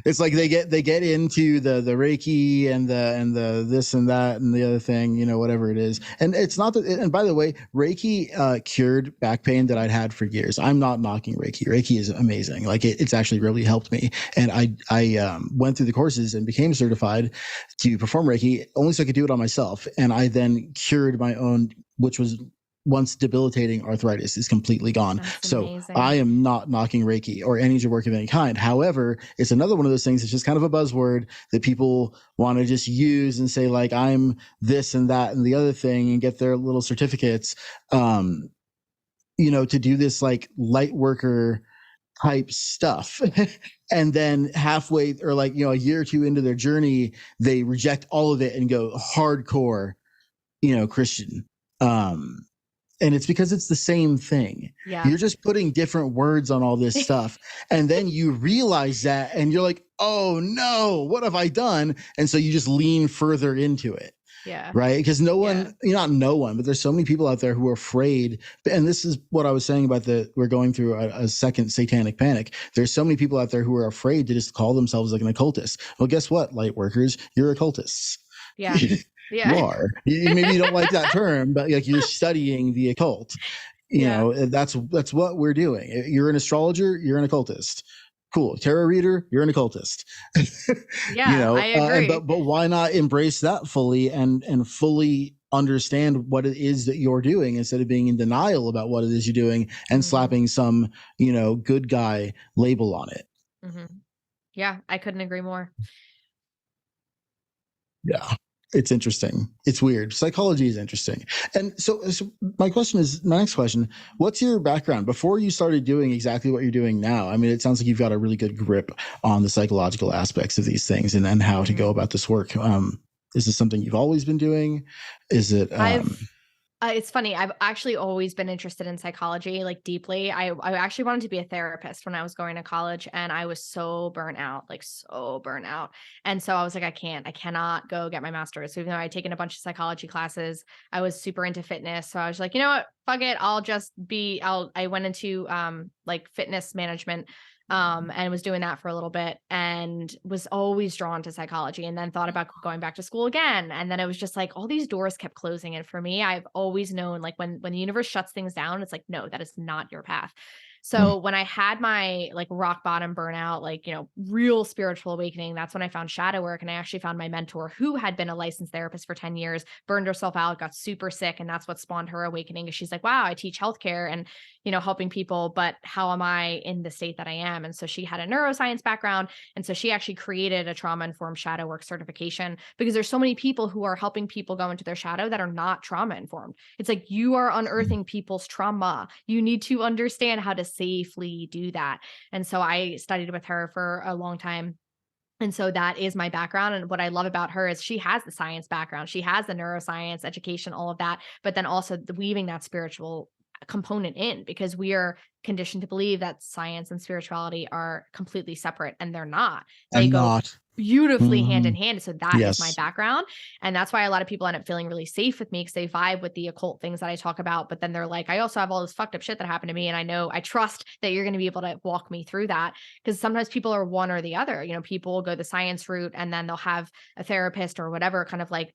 Speaker 3: it's like they get into the Reiki and the this and that and the other thing, whatever it is. And it's not that, and by the way, Reiki cured back pain that I'd had for years. I'm not knocking Reiki. Reiki is amazing. Like it's actually really helped me. And I went through the courses and became certified to perform Reiki only so I could do it on myself. And I then cured my own, which was once debilitating arthritis, is completely gone.
Speaker 4: That's
Speaker 3: so
Speaker 4: amazing.
Speaker 3: I am not knocking Reiki or any work of any kind. However, it's another one of those things that's just kind of a buzzword that people want to just use and say like, I'm this and that and the other thing, and get their little certificates, to do this like light worker type stuff. And then halfway or like, a year or two into their journey, they reject all of it and go hardcore, Christian. And it's because it's the same thing.
Speaker 4: Yeah.
Speaker 3: You're just putting different words on all this stuff. And then you realize that and you're like, oh no, what have I done? And so you just lean further into it.
Speaker 4: Yeah.
Speaker 3: Right. Because no one, not no one, but there's so many people out there who are afraid. And this is what I was saying about we're going through a second satanic panic. There's so many people out there who are afraid to just call themselves like an occultist. Well, guess what, light workers, you're occultists.
Speaker 4: Yeah. Yeah.
Speaker 3: You are. Maybe you don't like that term, but like you're studying the occult. You know, that's what we're doing. You're an astrologer, you're an occultist. Cool. Tarot reader, you're an occultist.
Speaker 4: Yeah, I agree.
Speaker 3: But why not embrace that fully and fully understand what it is that you're doing instead of being in denial about what it is you're doing and slapping some, good guy label on it.
Speaker 4: Yeah, I couldn't agree more.
Speaker 3: Yeah. It's interesting. It's weird. Psychology is interesting. And so my next question, what's your background before you started doing exactly what you're doing now? I mean, it sounds like you've got a really good grip on the psychological aspects of these things and then how to go about this work. Is this something you've always been doing? Is it,
Speaker 4: it's funny. I've actually always been interested in psychology, like deeply. I actually wanted to be a therapist when I was going to college, and I was so burnt out. And so I was like, I cannot go get my master's. So even though I'd taken a bunch of psychology classes, I was super into fitness. So I was like, you know what? Fuck it. I went into like fitness management. And was doing that for a little bit and was always drawn to psychology, and then thought about going back to school again. And then it was just like all these doors kept closing. And for me, I've always known, like, when the universe shuts things down, it's like, no, that is not your path. So when I had my like rock bottom burnout, like, real spiritual awakening, that's when I found shadow work. And I actually found my mentor, who had been a licensed therapist for 10 years, burned herself out, got super sick. And that's what spawned her awakening. She's like, wow, I teach healthcare and, helping people, but how am I in the state that I am? And so she had a neuroscience background. And so she actually created a trauma-informed shadow work certification, because there's so many people who are helping people go into their shadow that are not trauma-informed. It's like, you are unearthing people's trauma. You need to understand how to safely do that. And so I studied with her for a long time. And so that is my background. And what I love about her is she has the science background. She has the neuroscience, education, all of that, but then also weaving that spiritual component in, because we are conditioned to believe that science and spirituality are completely separate, and they're not. They go beautifully hand in hand. So that is my background. And that's why a lot of people end up feeling really safe with me, because they vibe with the occult things that I talk about. But then they're like, I also have all this fucked up shit that happened to me. And I trust that you're going to be able to walk me through that. Because sometimes people are one or the other. People will go the science route, and then they'll have a therapist or whatever kind of like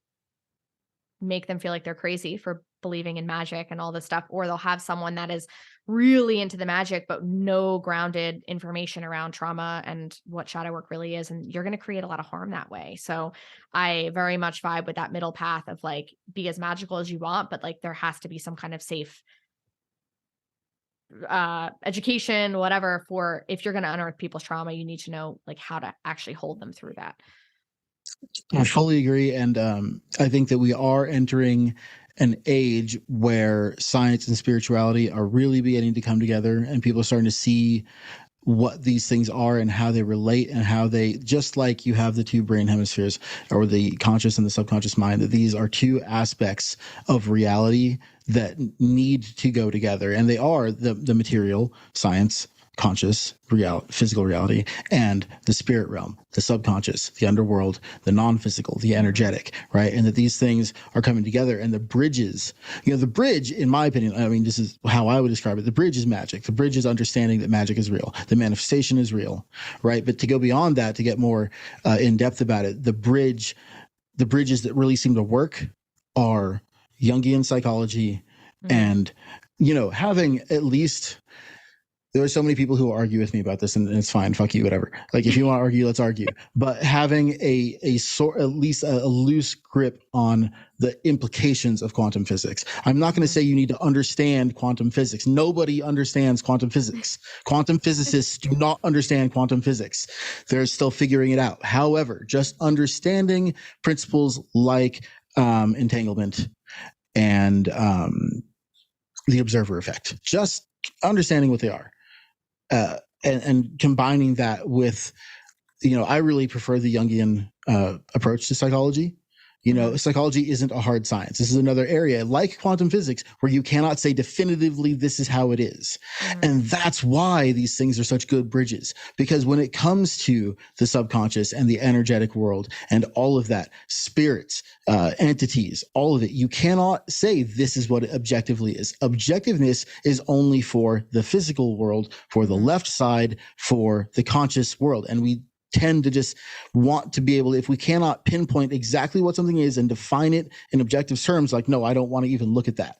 Speaker 4: make them feel like they're crazy for believing in magic and all this stuff. Or they'll have someone that is really into the magic, but no grounded information around trauma and what shadow work really is. And you're going to create a lot of harm that way. So I very much vibe with that middle path of like, be as magical as you want, but like there has to be some kind of safe education, whatever, for if you're going to unearth people's trauma, you need to know like how to actually hold them through that.
Speaker 3: I fully agree. And I think that we are entering an age where science and spirituality are really beginning to come together, and people are starting to see what these things are and how they relate, and how they, just like you have the two brain hemispheres, or the conscious and the subconscious mind, that these are two aspects of reality that need to go together. And they are the material, science, conscious physical reality, and the spirit realm, the subconscious, the underworld, the non-physical, the energetic, right? And that these things are coming together, and the bridges, the bridge, in my opinion, I mean, this is how I would describe it. The bridge is magic. The bridge is understanding that magic is real. The manifestation is real, right? But to go beyond that, to get more in depth about it, the bridges that really seem to work are Jungian psychology, and, having at least, there are so many people who argue with me about this, and it's fine. Fuck you, whatever. Like, if you want to argue, let's argue. But having at least a loose grip on the implications of quantum physics. I'm not going to say you need to understand quantum physics. Nobody understands quantum physics. Quantum physicists do not understand quantum physics. They're still figuring it out. However, just understanding principles like entanglement and the observer effect, just understanding what they are. And combining that with, I really prefer the Jungian approach to psychology. Psychology isn't a hard science. This is another area like quantum physics where you cannot say definitively this is how it is. And that's why these things are such good bridges, because when it comes to the subconscious and the energetic world and all of that, spirits, entities, all of it, you cannot say this is what it objectively is. Objectiveness is only for the physical world, for the left side, for the conscious world. And we tend to just want to be able to, if we cannot pinpoint exactly what something is and define it in objective terms, like, no, I don't want to even look at that,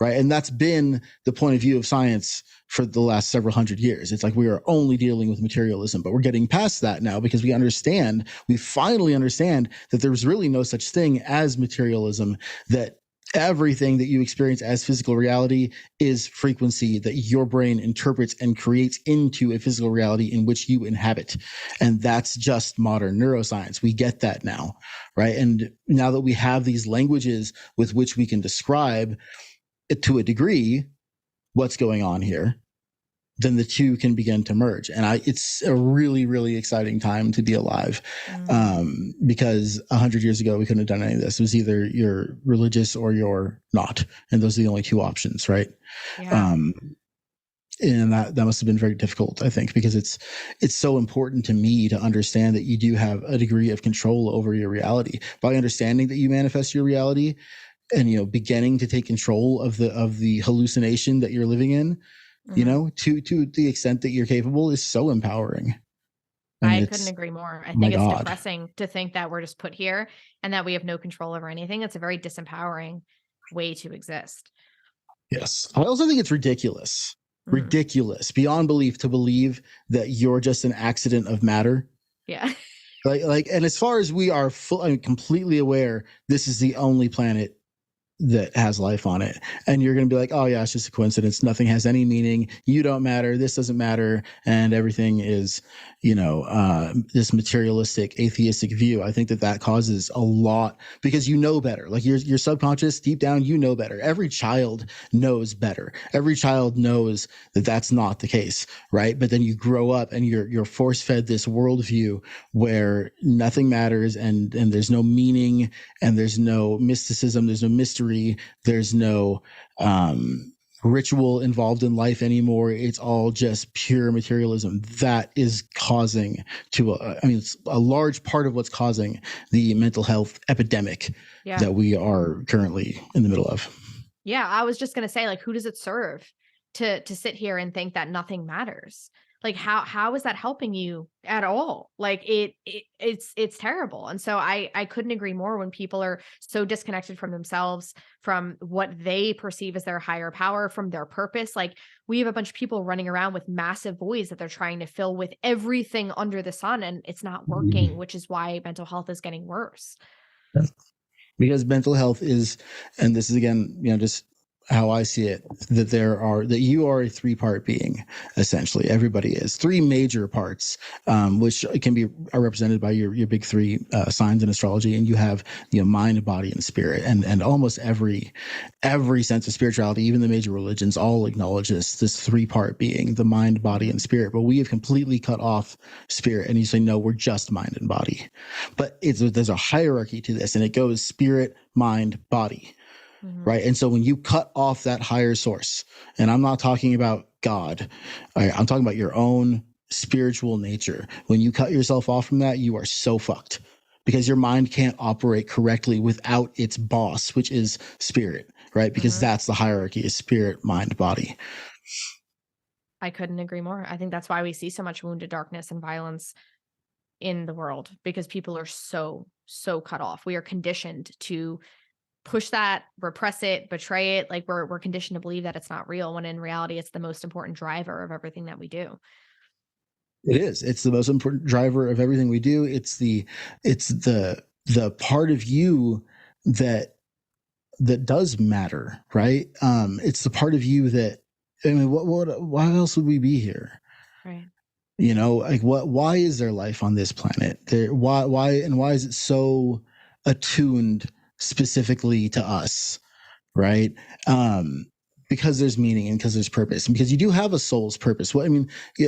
Speaker 3: right? And that's been the point of view of science for the last several hundred years. It's like we are only dealing with materialism, but we're getting past that now because we finally understand that there's really no such thing as materialism, that everything that you experience as physical reality is frequency that your brain interprets and creates into a physical reality in which you inhabit. And that's just modern neuroscience. We get that now, right? And now that we have these languages with which we can describe it to a degree what's going on here, then the two can begin to merge. And it's a really, really exciting time to be alive. Because 100 years ago, we couldn't have done any of this. It was either you're religious or you're not. And those are the only two options, right?
Speaker 4: Yeah.
Speaker 3: And that must have been very difficult, I think, because it's so important to me to understand that you do have a degree of control over your reality. By understanding that you manifest your reality and, beginning to take control of the hallucination that you're living in, to the extent that you're capable, is so empowering.
Speaker 4: I couldn't agree more. I think it's depressing to think that we're just put here and that we have no control over anything. It's a very disempowering way to exist.
Speaker 3: Yes. I also think it's ridiculous beyond belief to believe that you're just an accident of matter.
Speaker 4: Yeah.
Speaker 3: And as far as we are completely aware, this is the only planet that has life on it, and you're going to be like, oh yeah, it's just a coincidence, nothing has any meaning, you don't matter, this doesn't matter, and everything is this materialistic atheistic view. I think that causes a lot, because better, like your subconscious deep down, better. Every child knows better. Every child knows that that's not the case, right? But then you grow up and you're force fed this worldview where nothing matters, and there's no meaning, and there's no mysticism, there's no mystery, there's no ritual involved in life anymore. It's all just pure materialism. That is causing it's a large part of what's causing the mental health epidemic that we are currently in the middle of.
Speaker 4: Yeah, I was just going to say, like, who does it serve to sit here and think that nothing matters? Like, how is that helping you at all? Like, it's terrible. And so I couldn't agree more when people are so disconnected from themselves, from what they perceive as their higher power, from their purpose. Like, we have a bunch of people running around with massive voids that they're trying to fill with everything under the sun, and it's not working, which is why mental health is getting worse.
Speaker 3: Because mental health is, and this is again, just how I see it, that you are a 3-part being. Essentially, everybody is 3 major parts, which are represented by your big 3 signs in astrology. And you have mind, body, and spirit, and almost every sense of spirituality, even the major religions, all acknowledge this 3-part being, the mind, body, and spirit. But we have completely cut off spirit, and you say, no, we're just mind and body. But there's a hierarchy to this, and it goes spirit, mind, body. Right. And so when you cut off that higher source, and I'm not talking about God, I'm talking about your own spiritual nature. When you cut yourself off from that, you are so fucked, because your mind can't operate correctly without its boss, which is spirit, right? Because that's the hierarchy, is spirit, mind, body.
Speaker 4: I couldn't agree more. I think that's why we see so much wounded darkness and violence in the world, because people are so cut off. We are conditioned to push that, repress it, betray it. Like, we're conditioned to believe that it's not real, when in reality, it's the most important driver of everything that we do.
Speaker 3: It is. It's the most important driver of everything we do. It's the part of you that does matter, right? It's the part of you that, why else would we be here?
Speaker 4: Right.
Speaker 3: Like, why is there life on this planet? Why is it so attuned specifically to us, right? Because there's meaning, and because there's purpose, and because you do have a soul's purpose.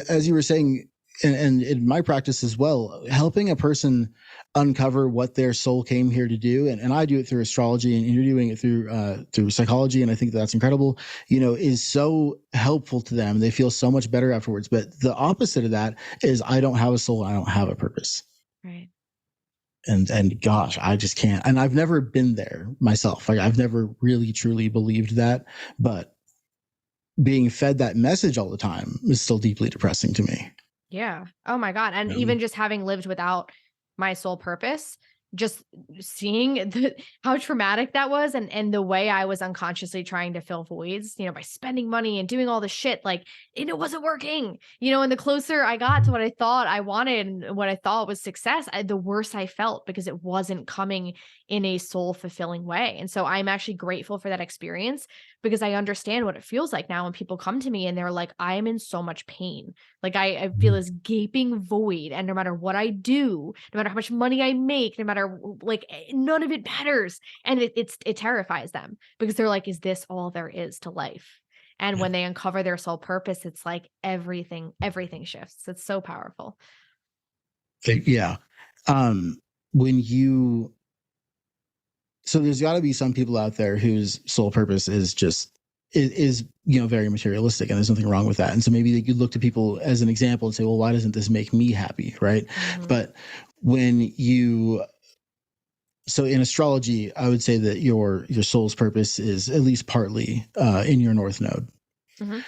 Speaker 3: As you were saying, and in my practice as well, helping a person uncover what their soul came here to do, and I do it through astrology, and you're doing it through psychology, and I think that's incredible, is so helpful to them. They feel so much better afterwards. But the opposite of that is, I don't have a soul, I don't have a purpose.
Speaker 4: Right.
Speaker 3: And gosh, I just can't. And I've never been there myself. Like, I've never really truly believed that, but being fed that message all the time is still deeply depressing to me.
Speaker 4: Yeah. Oh my God. And even just having lived without my soul purpose, just seeing how traumatic that was, and the way I was unconsciously trying to fill voids, by spending money and doing all the shit, like, and it wasn't working, and the closer I got to what I thought I wanted and what I thought was success, the worse I felt because it wasn't coming in a soul fulfilling way. And so I'm actually grateful for that experience because I understand what it feels like now when people come to me and they're like, I am in so much pain. Like I feel this gaping void. And no matter what I do, no matter how much money I make, no matter none of it matters. And it terrifies them because they're like, is this all there is to life? And when they uncover their soul purpose, it's like everything shifts. It's so powerful.
Speaker 3: Yeah. When you, so there's got to be some people out there whose sole purpose is very materialistic, and there's nothing wrong with that. And so maybe you look to people as an example and say, well, why doesn't this make me happy? Right.
Speaker 4: Mm-hmm.
Speaker 3: But so in astrology, I would say that your soul's purpose is at least partly in your North Node.
Speaker 4: Mm-hmm.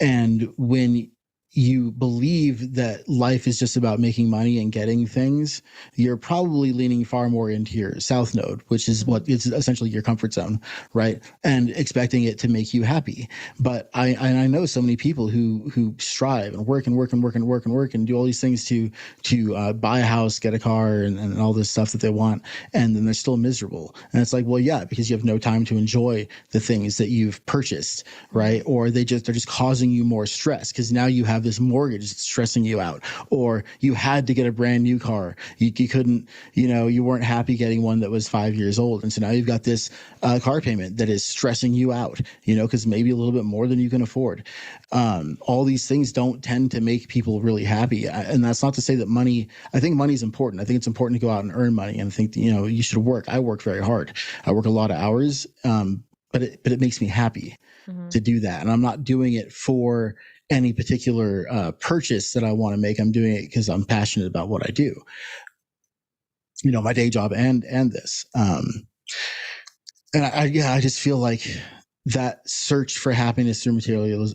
Speaker 3: And when you believe that life is just about making money and getting things, you're probably leaning far more into your South Node, which is what is essentially your comfort zone, right? And expecting it to make you happy. But I know so many people who strive and work and do all these things to buy a house, get a car, and all this stuff that they want, and then they're still miserable. And it's like, well, yeah, because you have no time to enjoy the things that you've purchased, right? Or they're just causing you more stress because now you have this mortgage that's stressing you out, or you had to get a brand new car. You couldn't, you weren't happy getting one that was 5 years old. And so now you've got this car payment that is stressing you out, because maybe a little bit more than you can afford. All these things don't tend to make people really happy. And that's not to say that I think money is important. I think it's important to go out and earn money. And I think, you should work. I work very hard. I work a lot of hours, but it makes me happy to do that. And I'm not doing it for any particular purchase that I want to make. I'm doing it because I'm passionate about what I do, my day job and this. And I just feel like that search for happiness through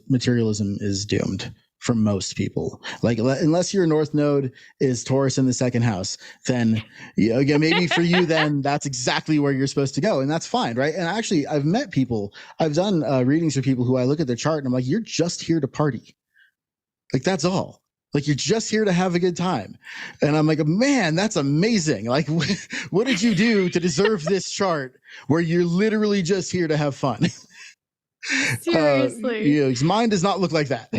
Speaker 3: materialism is doomed for most people. Like, unless your North Node is Taurus in the second house, then maybe for you, then that's exactly where you're supposed to go. And that's fine. Right. And actually, I've met people, I've done readings for people who I look at their chart and I'm like, you're just here to party. Like, that's all. Like, you're just here to have a good time. And I'm like, man, that's amazing. Like, what did you do to deserve this chart where you're literally just here to have fun?
Speaker 4: Seriously.
Speaker 3: Mine does not look like that.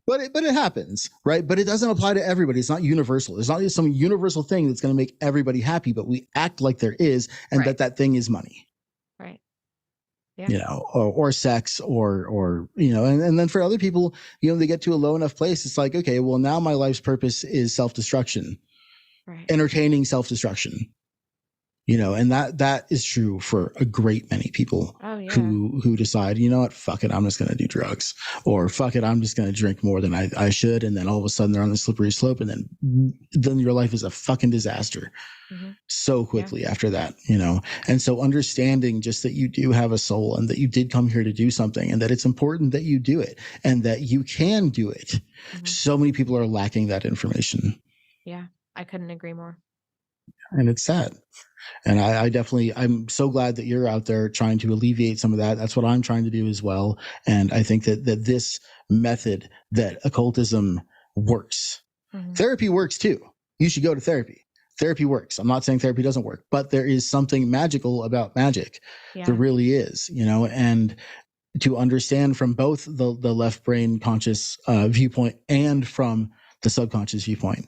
Speaker 3: But it happens, right? But it doesn't apply to everybody. It's not universal. There's not just some universal thing that's going to make everybody happy, but we act like there is, and that thing is money.
Speaker 4: Right. Yeah.
Speaker 3: Or sex, or and then for other people, they get to a low enough place. It's like, okay, well, now my life's purpose is self-destruction,
Speaker 4: right.
Speaker 3: Entertaining self-destruction. And that is true for a great many people who decide, what, fuck it, I'm just going to do drugs, or fuck it, I'm just going to drink more than I should. And then all of a sudden they're on the slippery slope, and then your life is a fucking disaster so quickly after that, And so understanding just that you do have a soul and that you did come here to do something, and that it's important that you do it and that you can do it. So many people are lacking that information.
Speaker 4: Yeah, I couldn't agree more.
Speaker 3: And it's sad. And I'm so glad that you're out there trying to alleviate some of that. That's what I'm trying to do as well. And I think that this method, that occultism works. Therapy works too. You should go to therapy. Therapy works. I'm not saying therapy doesn't work, but there is something magical about magic. There really is, and to understand from both the left brain conscious viewpoint and from the subconscious viewpoint,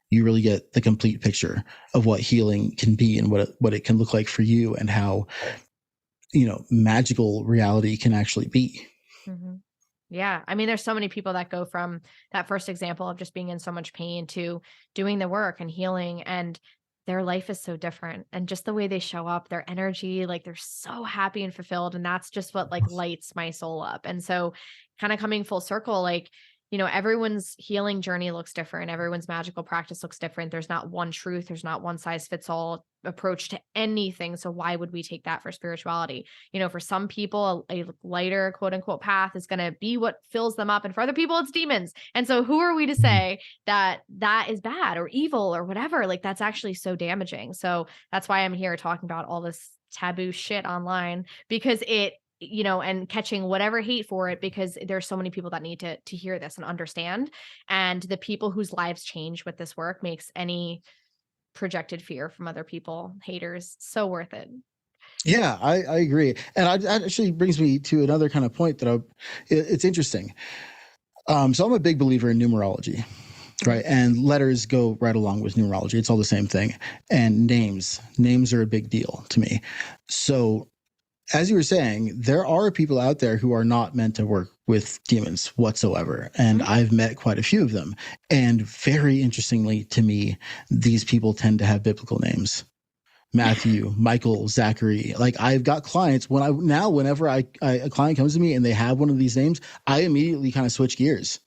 Speaker 3: you really get the complete picture of what healing can be and what it can look like for you, and how, magical reality can actually be.
Speaker 4: Yeah. I mean, there's so many people that go from that first example of just being in so much pain to doing the work and healing, and their life is so different. And just the way they show up, their energy, like they're so happy and fulfilled. And that's just what lights my soul up. And so kind of coming full circle, everyone's healing journey looks different. Everyone's magical practice looks different. There's not one truth. There's not one size fits all approach to anything. So why would we take that for spirituality? For some people, a lighter quote unquote path is going to be what fills them up. And for other people, it's demons. And so who are we to say that is bad or evil or whatever? Like, that's actually so damaging. So that's why I'm here talking about all this taboo shit online, because and catching whatever hate for it, because there's so many people that need to hear this and understand. And the people whose lives change with this work makes any projected fear from other people, haters, so worth it.
Speaker 3: Yeah, I agree. And that actually brings me to another kind of point that it's interesting. So I'm a big believer in numerology, right? And letters go right along with numerology. It's all the same thing. And names are a big deal to me. So as you were saying, there are people out there who are not meant to work with demons whatsoever. And I've met quite a few of them. And very interestingly to me, these people tend to have biblical names. Matthew, Michael, Zachary. Like, I've got clients whenever a client comes to me and they have one of these names, I immediately kind of switch gears.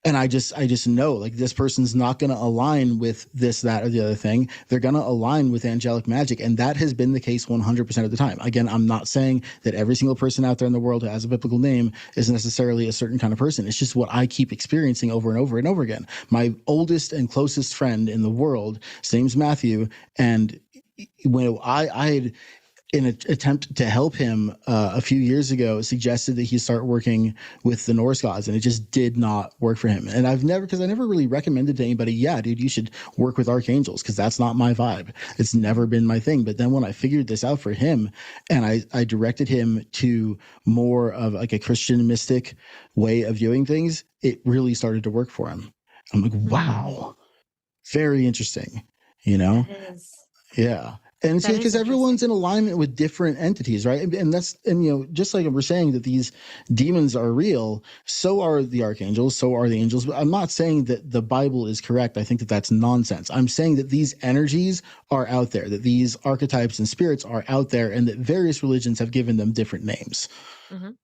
Speaker 3: And I just know, like, this person's not going to align with this, that, or the other thing. They're going to align with angelic magic. And that has been the case 100% of the time. Again, I'm not saying that every single person out there in the world who has a biblical name is necessarily a certain kind of person. It's just what I keep experiencing over and over and over again. My oldest and closest friend in the world, his name's Matthew. And when I had, in an attempt to help him a few years ago, suggested that he start working with the Norse gods, and it just did not work for him. And I never really recommended to anybody, yeah, dude, you should work with archangels, because that's not my vibe. It's never been my thing. But then when I figured this out for him, and I directed him to more of like a Christian mystic way of viewing things, it really started to work for him. I'm like, wow, very interesting, Yeah. And it's because everyone's in alignment with different entities, right? And just like we're saying that these demons are real, so are the archangels, so are the angels. But I'm not saying that the Bible is correct. I think that that's nonsense. I'm saying that these energies are out there, that these archetypes and spirits are out there, and that various religions have given them different names.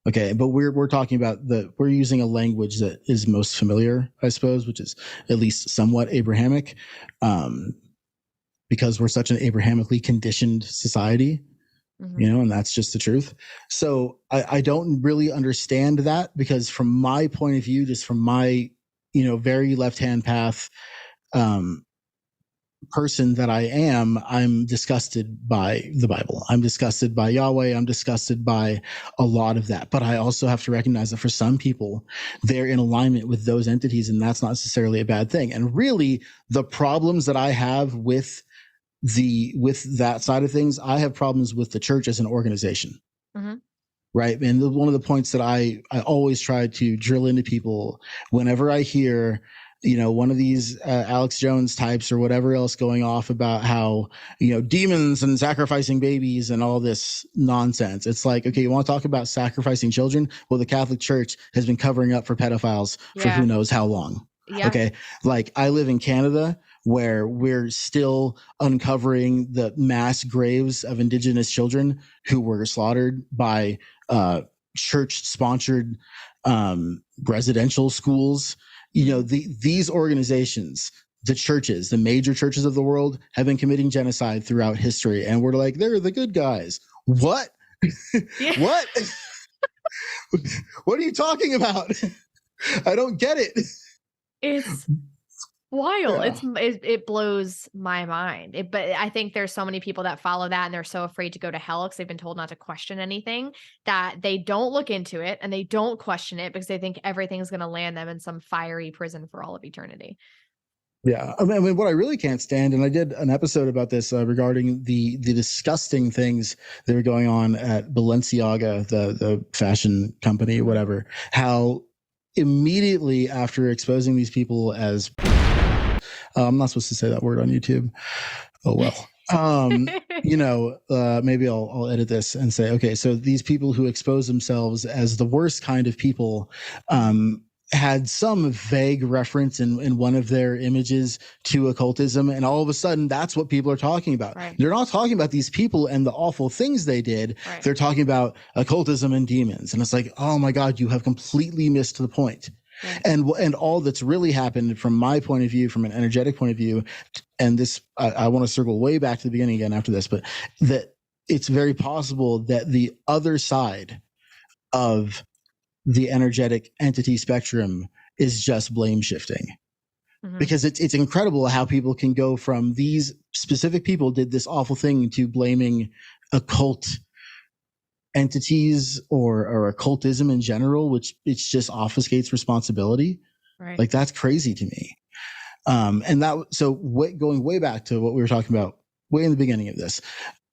Speaker 3: Okay, but we're talking about we're using a language that is most familiar, I suppose, which is at least somewhat Abrahamic. Because we're such an Abrahamically conditioned society, and that's just the truth. So I don't really understand that, because from my point of view, just from my, very left-hand path person that I am, I'm disgusted by the Bible. I'm disgusted by Yahweh. I'm disgusted by a lot of that. But I also have to recognize that for some people, they're in alignment with those entities, and that's not necessarily a bad thing. And really, the problems that I have with that side of things, I have problems with the church as an organization. Right. And one of the points that I always try to drill into people whenever I hear, one of these Alex Jones types or whatever else going off about how, demons and sacrificing babies and all this nonsense. It's like, okay, you want to talk about sacrificing children? Well, the Catholic Church has been covering up for pedophiles for who knows how long. Yeah. Okay. Like, I live in Canada, where we're still uncovering the mass graves of Indigenous children who were slaughtered by church-sponsored residential schools. These organizations, the churches, the major churches of the world, have been committing genocide throughout history, and we're like, they're the good guys. What? What? What are you talking about? I don't get it.
Speaker 4: It's wild. Yeah. It blows my mind. But I think there's so many people that follow that, and they're so afraid to go to hell because they've been told not to question anything, that they don't look into it and they don't question it because they think everything's going to land them in some fiery prison for all of eternity.
Speaker 3: Yeah. I mean, what I really can't stand, and I did an episode about this regarding the disgusting things that are going on at Balenciaga, the fashion company, whatever, how immediately after exposing these people as I'm not supposed to say that word on YouTube. Oh, well. Maybe I'll edit this and say, okay, so these people who expose themselves as the worst kind of people had some vague reference in one of their images to occultism, and all of a sudden that's what people are talking about. Right. They're not talking about these people and the awful things they did. Right. They're talking about occultism and demons. And it's like, oh my God, you have completely missed the point.
Speaker 4: Right.
Speaker 3: And all that's really happened from my point of view, from an energetic point of view, and this I want to circle way back to the beginning again after this, but that it's very possible that the other side of the energetic entity spectrum is just blame shifting. Because it's incredible how people can go from these specific people did this awful thing to blaming occult entities or occultism in general, which it's just obfuscates responsibility.
Speaker 4: Right.
Speaker 3: Like, that's crazy to me. And that, so going way back to what we were talking about way in the beginning of this,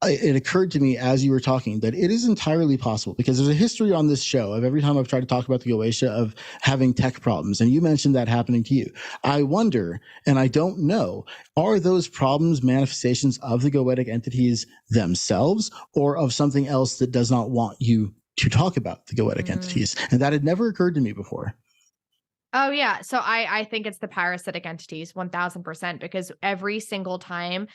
Speaker 3: it occurred to me as you were talking that it is entirely possible, because there's a history on this show of every time I've tried to talk about the Goetia of having tech problems. And you mentioned that happening to you. I wonder, and I don't know, are those problems manifestations of the Goetic entities themselves or of something else that does not want you to talk about the Goetic entities? And that had never occurred to me before.
Speaker 4: Oh yeah. So I think it's the parasitic entities 1000%, because every single time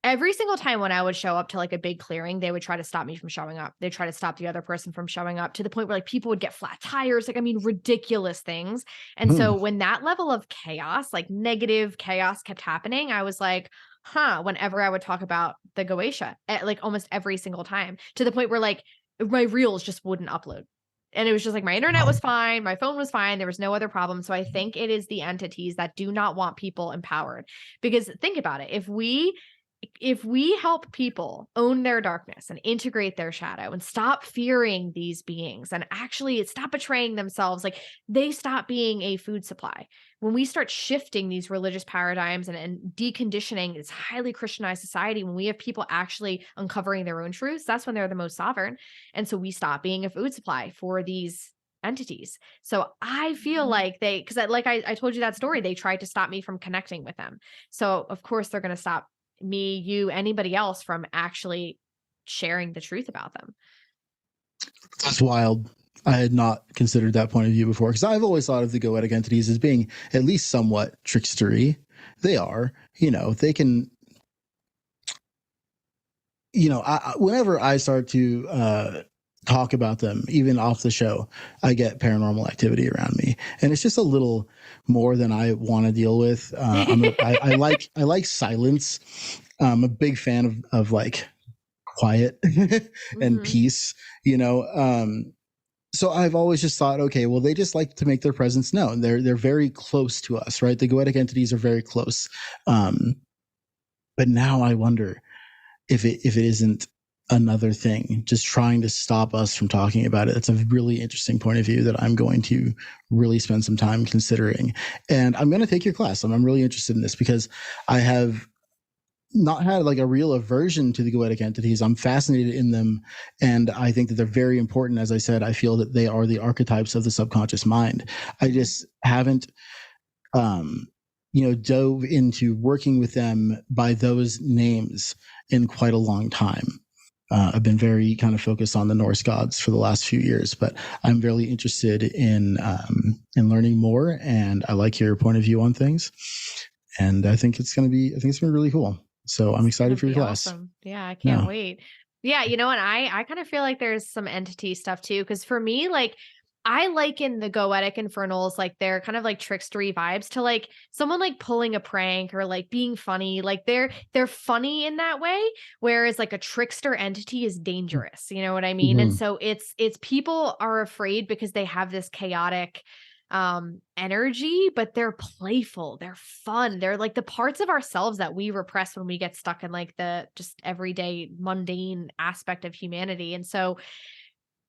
Speaker 4: when I would show up to like a big clearing, they would try to stop me from showing up. They try to stop the other person from showing up, to the point where like people would get flat tires, like, I mean, ridiculous things. And so when that level of chaos, like negative chaos, kept happening, I was like, whenever I would talk about the Goetia, like almost every single time, to the point where like my reels just wouldn't upload. And it was just like my internet was fine, my phone was fine, there was no other problem. So I think it is the entities that do not want people empowered. Because think about it, if we help people own their darkness and integrate their shadow and stop fearing these beings and actually stop betraying themselves, like they stop being a food supply. When we start shifting these religious paradigms and deconditioning this highly Christianized society, when we have people actually uncovering their own truths, that's when they're the most sovereign. And so we stop being a food supply for these entities. So I feel like because I told you that story, they tried to stop me from connecting with them. So of course they're going to stop me, you, anybody else from actually sharing the truth about them.
Speaker 3: That's wild. I had not considered that point of view before, because I've always thought of the Goetic entities as being at least somewhat trickstery. They are, they can, whenever I start to talk about them, even off the show, I get paranormal activity around me, and it's just a little more than I want to deal with. I like silence. I'm a big fan of like quiet and peace, so I've always just thought, okay, well, they just like to make their presence known. They're very close to us, right? The Goetic entities are very close. But now I wonder if it isn't another thing, just trying to stop us from talking about it. It's a really interesting point of view that I'm going to really spend some time considering. And I'm going to take your class. I'm really interested in this, because I have not had like a real aversion to the Goetic entities. I'm fascinated in them, and I think that they're very important. As I said, I feel that they are the archetypes of the subconscious mind. I just haven't dove into working with them by those names in quite a long time. I've been very kind of focused on the Norse gods for the last few years, but I'm really interested in learning more, and I like your point of view on things. And I think it's going to be really cool. So I'm excited for your class.
Speaker 4: Awesome. Yeah, I can't wait. Yeah, and I kind of feel like there's some entity stuff too, because for me, like, I liken the Goetic infernals, like they're kind of like trickstery vibes, to like someone like pulling a prank or like being funny. Like they're funny in that way, whereas like a trickster entity is dangerous. You know what I mean? And so it's people are afraid because they have this chaotic energy, but they're playful, they're fun, they're like the parts of ourselves that we repress when we get stuck in like the just everyday mundane aspect of humanity. And so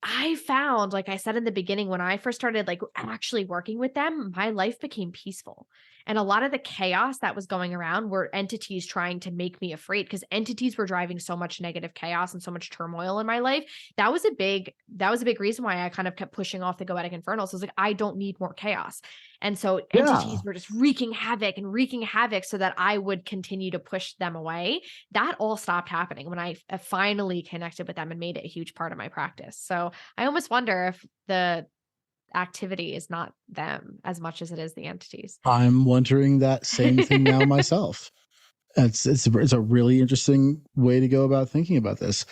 Speaker 4: I found, like I said in the beginning, when I first started like actually working with them, my life became peaceful. And a lot of the chaos that was going around were entities trying to make me afraid, because entities were driving so much negative chaos and so much turmoil in my life. That was a big reason why I kind of kept pushing off the Goetic Infernals. So I was like, I don't need more chaos. And so entities were just wreaking havoc so that I would continue to push them away. That all stopped happening when I finally connected with them and made it a huge part of my practice. So I almost wonder if the activity is not them as much as it is the entities.
Speaker 3: I'm wondering that same thing now myself. It's a really interesting way to go about thinking about this.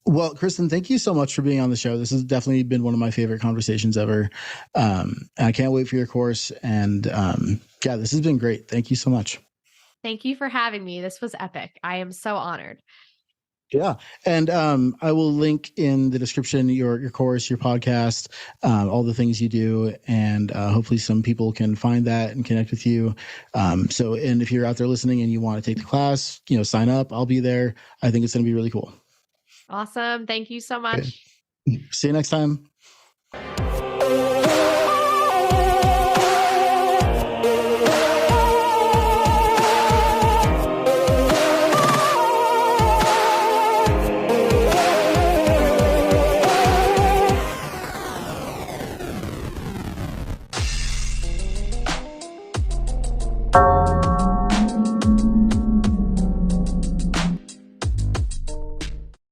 Speaker 3: Well, Kristen, thank you so much for being on the show. This has definitely been one of my favorite conversations ever. I can't wait for your course. And yeah, this has been great. Thank you so much.
Speaker 4: Thank you for having me. This was epic. I am so honored.
Speaker 3: Yeah. And I will link in the description your course, your podcast, all the things you do. And hopefully some people can find that and connect with you. And if you're out there listening and you want to take the class, sign up. I'll be there. I think it's going to be really cool.
Speaker 4: Awesome. Thank you so much.
Speaker 3: Okay. See you next time.